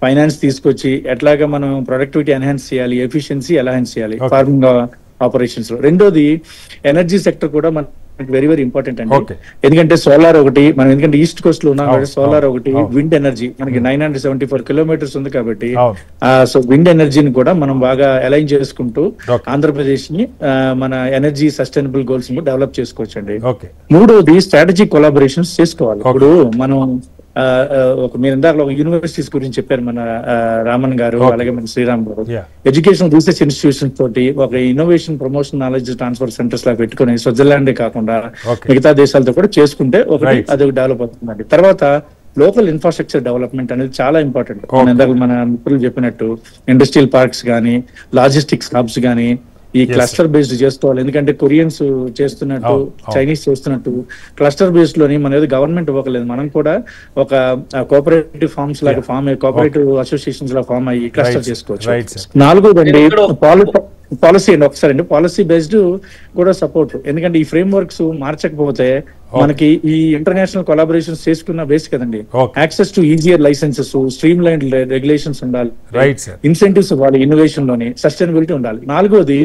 ఫైనాన్స్ తీసుకొచ్చి ఎట్లాగా మనం ప్రొడక్టివిటీ ఎన్హాన్స్ చేయాలి, ఎఫిషియన్సీ ఎన్హాన్స్ చేయాలి ఫార్మింగ్ ఆపరేషన్స్ లో. రెండోది ఎనర్జీ సెక్టర్ కూడా మన వెరీ వెరీ ఇంపార్టెంట్ అండి. ఎందుకంటే సోలార్ ఒకటి మనం ఎందుకంటే ఈస్ట్ కోస్ట్ లో ఉన్నాం కాబట్టి సోలార్ ఒకటి, విండ్ ఎనర్జీ మనకి 974 kilometers ఉంది కాబట్టి సో విండ్ ఎనర్జీని కూడా మనం బాగా అలైన్ చేసుకుంటూ ఆంధ్రప్రదేశ్ ని మన ఎనర్జీ సస్టైనబుల్ గోల్స్ ని డెవలప్ చేసుకోవచ్చు అండి. మూడోది స్ట్రాటజిక్ కొలాబరేషన్స్ చేసుకోవాలి. ఇప్పుడు మనం మీరు ఇందాక యూనివర్సిటీస్ గురించి చెప్పారు మన రామన్ గారు అలాగే మన శ్రీరామ్ గారు. ఎడ్యుకేషన్ రీసెర్చ్ ఇన్స్టిట్యూషన్ తోటి ఒక innovation promotion knowledge transfer centres లా పెట్టుకుని స్విట్జర్లాండే కాకుండా మిగతా దేశాలతో కూడా చేసుకుంటే ఒకటి అది డెవలప్ అవుతుందండి. తర్వాత లోకల్ ఇన్ఫ్రాస్ట్రక్చర్ డెవలప్మెంట్ అనేది చాలా ఇంపార్టెంట్. ఇందాక మన మిత్రులు చెప్పినట్టు ఇండస్ట్రియల్ పార్క్స్ కానీ లాజిస్టిక్స్ హబ్స్ కానీ ఈ క్లస్టర్ బేస్డ్ చేసుకోవాలి. ఎందుకంటే కొరియన్స్ చేస్తున్నట్టు చైనీస్ చేస్తున్నట్టు క్లస్టర్ బేస్డ్ లోని మన ఏదో గవర్నమెంట్ ఇవ్వకలేదు, మనం కూడా ఒక కోఆపరేటివ్ ఫార్మ్స్ లాగా కోఆపరేటివ్ అసోసియేషన్స్ లా ఫామ్ అయ్యి క్లస్టర్ చేసుకోవచ్చు. నాలుగోదండి పాలసీ అండి. ఒకసారి అండి పాలసీ బేస్డ్ కూడా సపోర్ట్. ఎందుకంటే ఈ ఫ్రేమ్ వర్క్స్ మార్చకపోతే మనకి ఈ ఇంటర్నేషనల్ కొలాబరేషన్స్ చేసుకున్న బేస్ కదండి. Access to easier licences, stream line regulations ఉండాలి, ఇన్సెంటివ్స్ ఇవ్వాలి, ఇన్నోవేషన్ లోని సస్టైనబిలిటీ ఉండాలి. నాలుగోది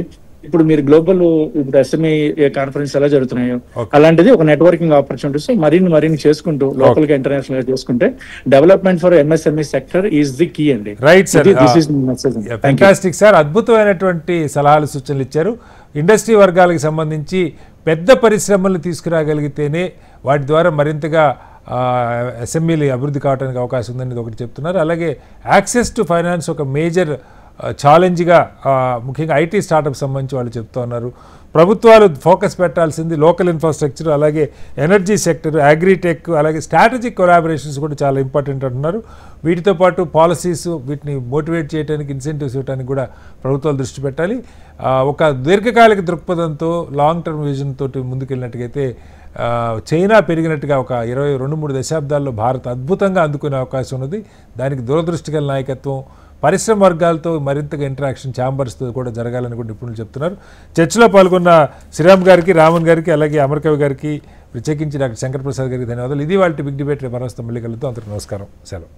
ఇప్పుడు మీరు గ్లోబల్ ఇప్పుడు ఎస్ఎంఈ కాన్ఫరెన్స్ ఎలా జరుగుతున్నాయో అలాంటిది ఒక నెట్వర్కింగ్ ఆపర్చునిటీస్ మరిన్ని చేసుకుంటూ లోకల్ గా ఇంటర్నేషనల్ గా చేసుకుంటే development for MSME sector is the key అండి. Right sir, fantastic sir. అద్భుతమైనటువంటి సలహాలు సూచనలు ఇచ్చారు. ఇండస్ట్రీ వర్గాలకు సంబంధించి పెద్ద పరిశ్రమలు తీసుకురాగలిగితేనే వాటి ద్వారా మరింతగా ఎస్ఎంఈలు అభివృద్ధి కావడానికి అవకాశం ఉందని ఒకటి చెప్తున్నారు. అలాగే యాక్సెస్ టు ఫైనాన్స్ ఒక మేజర్ ఛాలెంజ్గా ముఖ్యంగా ఐటీ స్టార్టప్ సంబంధించి వాళ్ళు చెప్తూ ఉన్నారు. ప్రభుత్వాలు ఫోకస్ పెట్టాల్సింది లోకల్ ఇన్ఫ్రాస్ట్రక్చర్, అలాగే ఎనర్జీ సెక్టర్, అగ్రిటెక్, అలాగే స్ట్రాటజిక్ కొలాబరేషన్స్ కూడా చాలా ఇంపార్టెంట్ అంటున్నారు. వీటితో పాటు పాలసీస్ వీటిని మోటివేట్ చేయడానికి, ఇన్సెంటివ్స్ ఇవ్వడానికి కూడా ప్రభుత్వాలు దృష్టి పెట్టాలి. ఒక దీర్ఘకాలిక దృక్పథంతో లాంగ్ టర్మ్ విజన్ తోటి ముందుకెళ్ళినట్టుగైతే చైనా పెరిగినట్టుగా ఒక 22-23 దశాబ్దాల్లో భారత్ అద్భుతంగా అందుకునే అవకాశం ఉన్నది. దానికి దూరదృష్టి గల నాయకత్వం, పరిశ్రమ వర్గాలతో మరింతగా ఇంటరాక్షన్ ఛాంబర్స్తో కూడా జరగాలని కూడా నిపుణులు చెప్తున్నారు. చర్చలో పాల్గొన్న శ్రీరామ్ గారికి, రామన్ గారికి, అలాగే అమర్కవి గారికి, ప్రత్యేకించి డాక్టర్ శంకర్ ప్రసాద్ గారికి ధన్యవాదాలు. ఇది వాళ్ళ బిగ్ డిబేట్. మరొస్తాం, మళ్ళీ కలుద్దాం. అందరికీ నమస్కారం, సెలవు.